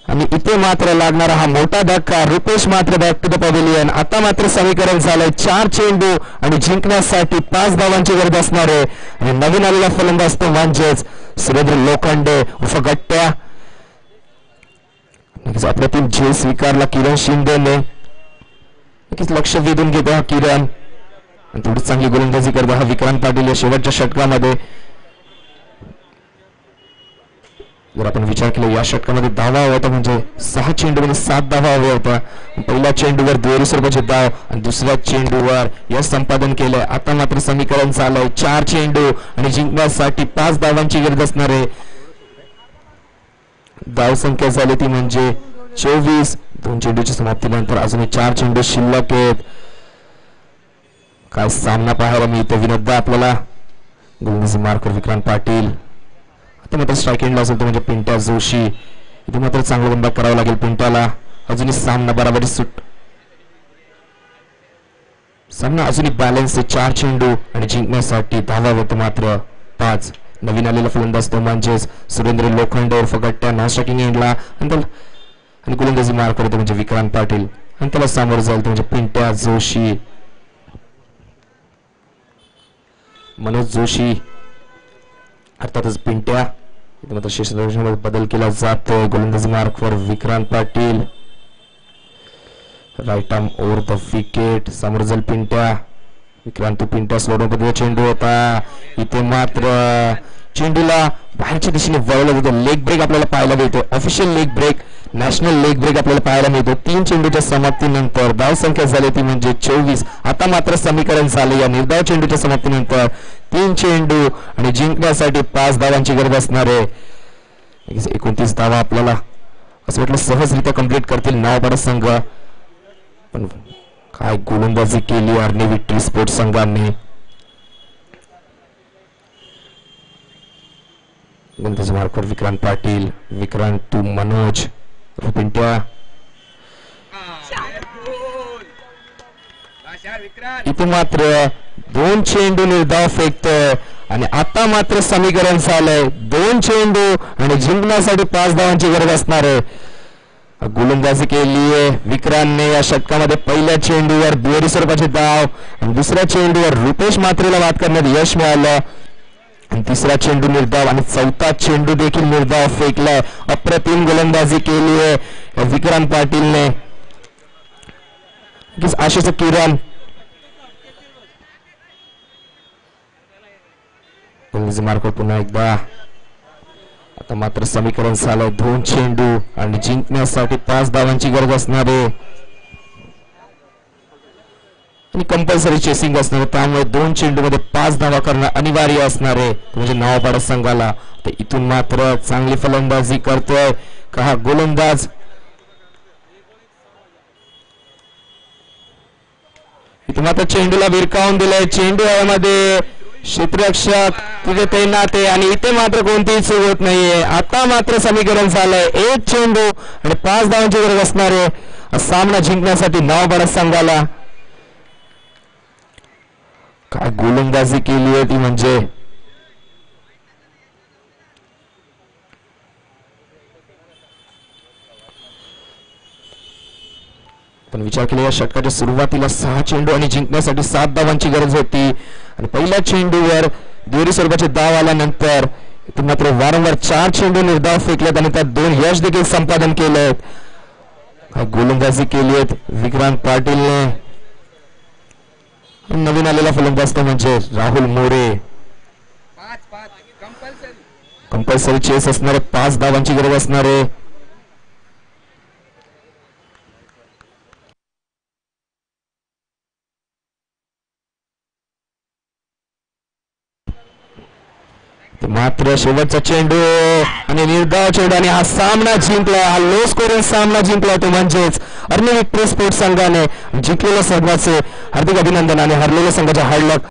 आणि इथे मात्र लागणारा हा मोठा धक्का. रुपेश मात्र बॅक टू द पवेलियन. आता मात्र समीकरण झालंय 4 चेंडू आणि जिंकण्यासाठी 5 धावांची गरज असणार आहे आणि नवीन आलेला फलंदाज तो म्हणजेच सुरेंद्र लोखंडे उर्फ गट्ट्या. अप्रतिम झेल स्वीकारला किरण शिंदेने. लक्ष वेधून घेतो हा किरण आणि थोडी चांगली गोलंदाजी करतो हा विक्रांत पाटील या शेवटच्या षटकामध्ये. जर आपण विचार केला या षटकामध्ये धावा हवा होता म्हणजे 6 चेंडूमध्ये 7 धावा हव्या होता. पहिल्या चेंडूवर दुहेरी स्वरूपाचे धाव आणि दुसऱ्या चेंडूवर यश संपादन केलंय. आता मात्र समीकरण झालंय 4 चेंडू आणि जिंकण्यासाठी 5 धावांची गरज असणार आहे. धावसंख्या झाली ती म्हणजे 24. 2 चेंडूच्या समाप्तीनंतर अजूनही 4 चेंडू शिल्लक आहेत. काय सामना पाहायला मिळतो विनोद आपल्याला. गोलंदाजी मार्कवर विक्रांत पाटील. आता मात्र स्ट्राईक एंडला असेल तो म्हणजे पिंट्या जोशी. इथे मात्र चांगला बंबाक करावा लागेल पिंट्याला. अजूनही सामना बराबरी सामना अजूनही बॅलन्स आहे. 4 चेंडू आणि जिंकण्यासाठी धावा होतं मात्र 5. नवीन आलेला फलंदाज तो म्हणजेच सुरेंद्र लोखंडे उर्फ गट्ट्या नॉन स्ट्रायकिंग एंडला आणि गोलंदाजी मार करतो म्हणजे विक्रांत पाटील आणि त्याला सामोरं जाईल म्हणजे पिंट्या जोशी. मनोज जोशी अर्थातच पिंट्या. इथे मात्र क्षेत्ररक्षणामध्ये बदल केला जातोय. गोलंदाजी मार्कवर Vikrant Patil. Right arm over the wicket. समोर जाईल पिंट्या. विक्रांत पिंट्या सोडून चेंडू होता. इथे मात्र चेंडूला बाहेरच्या दिशेने वळवलं जातं. लेग ब्रेक आपल्याला पाहायला मिळतो. Official leg break, national leg break आपल्याला पाहायला मिळतो. 3 चेंडूच्या समाप्तीनंतर धावसंख्या झाली ती म्हणजे 24. आता मात्र समीकरण झाले या निर्धाव चेंडूच्या समाप्तीनंतर 3 चेंडू आणि जिंकण्यासाठी 5 धावांची गरज असणार आहे. 29 धावा आपल्याला असं वाटलं सहजरित्या कंप्लीट करतील नवापाडा संघ, पण काय गोलंदाजी केली आर्नी विक्ट्री स्पोर्ट्स संघाने. गोलंदाजी मार्कवर विक्रांत पाटील. विक्रांत टू मनोज पिंट्या. इथे मात्र 2 चेंडू निर्धाव फेकतोय आणि आता मात्र समीकरण झालंय 2 चेंडू आणि जिंकण्यासाठी 5 धावांची गरज असणार आहे. गोलंदाजी केली आहे विक्रांतने या षटकामध्ये. पहिल्या चेंडूवर दुहेरी स्वरूपाचे धाव आणि दुसऱ्या चेंडूवर रुपेश मात्रेला बाद करण्यात यश मिळालं आणि तिसरा चेंडू निर्धाव आणि 4था चेंडू देखील निर्धाव फेकलाय. अप्रतिम गोलंदाजी केली आहे विक्रांत पाटीलने. आशेचं किरण. गोलंदाजी मार्कवर पुन्हा एकदा. आता मात्र समीकरण झालंय 2 चेंडू आणि जिंकण्यासाठी 5 धावांची गरज असणार आहे आणि कंपल्सरी चेसिंग असणार आहे. त्यामुळे 2 चेंडू मध्ये 5 धावा करणं अनिवार्य असणार आहे म्हणजे नवापाडा संघाला. तर इथून मात्र चांगली फलंदाजी करतोय का हा गोलंदाज. इथून मात्र चेंडूला भिरकावून दिलंय. चेंडू हवेमध्ये, क्षेत्ररक्षक तिथे तैनात आहे आणि इथे मात्र कोणतीही चूक होत नाहीये. आता मात्र समीकरण झालंय 1 चेंडू आणि 5 धावांची गरज असणार आहे सामना जिंकण्यासाठी नवापाडा संघाला. काय गोलंदाजी केली आहे ती म्हणजे. पण विचार केला या षटकाच्या सुरुवातीला 6 चेंडू आणि जिंकण्यासाठी 7 धावांची गरज होती आणि पहिल्या चेंडूवर दुहेरी स्वरूपाचे धाव आल्यानंतर मात्र वारंवार 4 चेंडू निर्धाव फेकलेत आणि त्यात 2 यश देखील संपादन केलेत. काय गोलंदाजी केली आहे विक्रांत पाटीलने. नवीन आलेला फलंदाज तो म्हणजे राहुल मोरे. कंपल्सरी चेस असणारे 5 धावांची गरज असणारे. मात्र शेवटचा चेंडू आणि निर्धाव चेंडू आणि हा सामना जिंकला. हा लो स्कोरिंग सामना जिंकला तो म्हणजेच अर्नी विक्ट्री स्पोर्ट्स संघाने जिंकलेल्या संघाचे हार्दिक अभिनंदन आणि हरलेल्या संघाच्या हार्ड लक.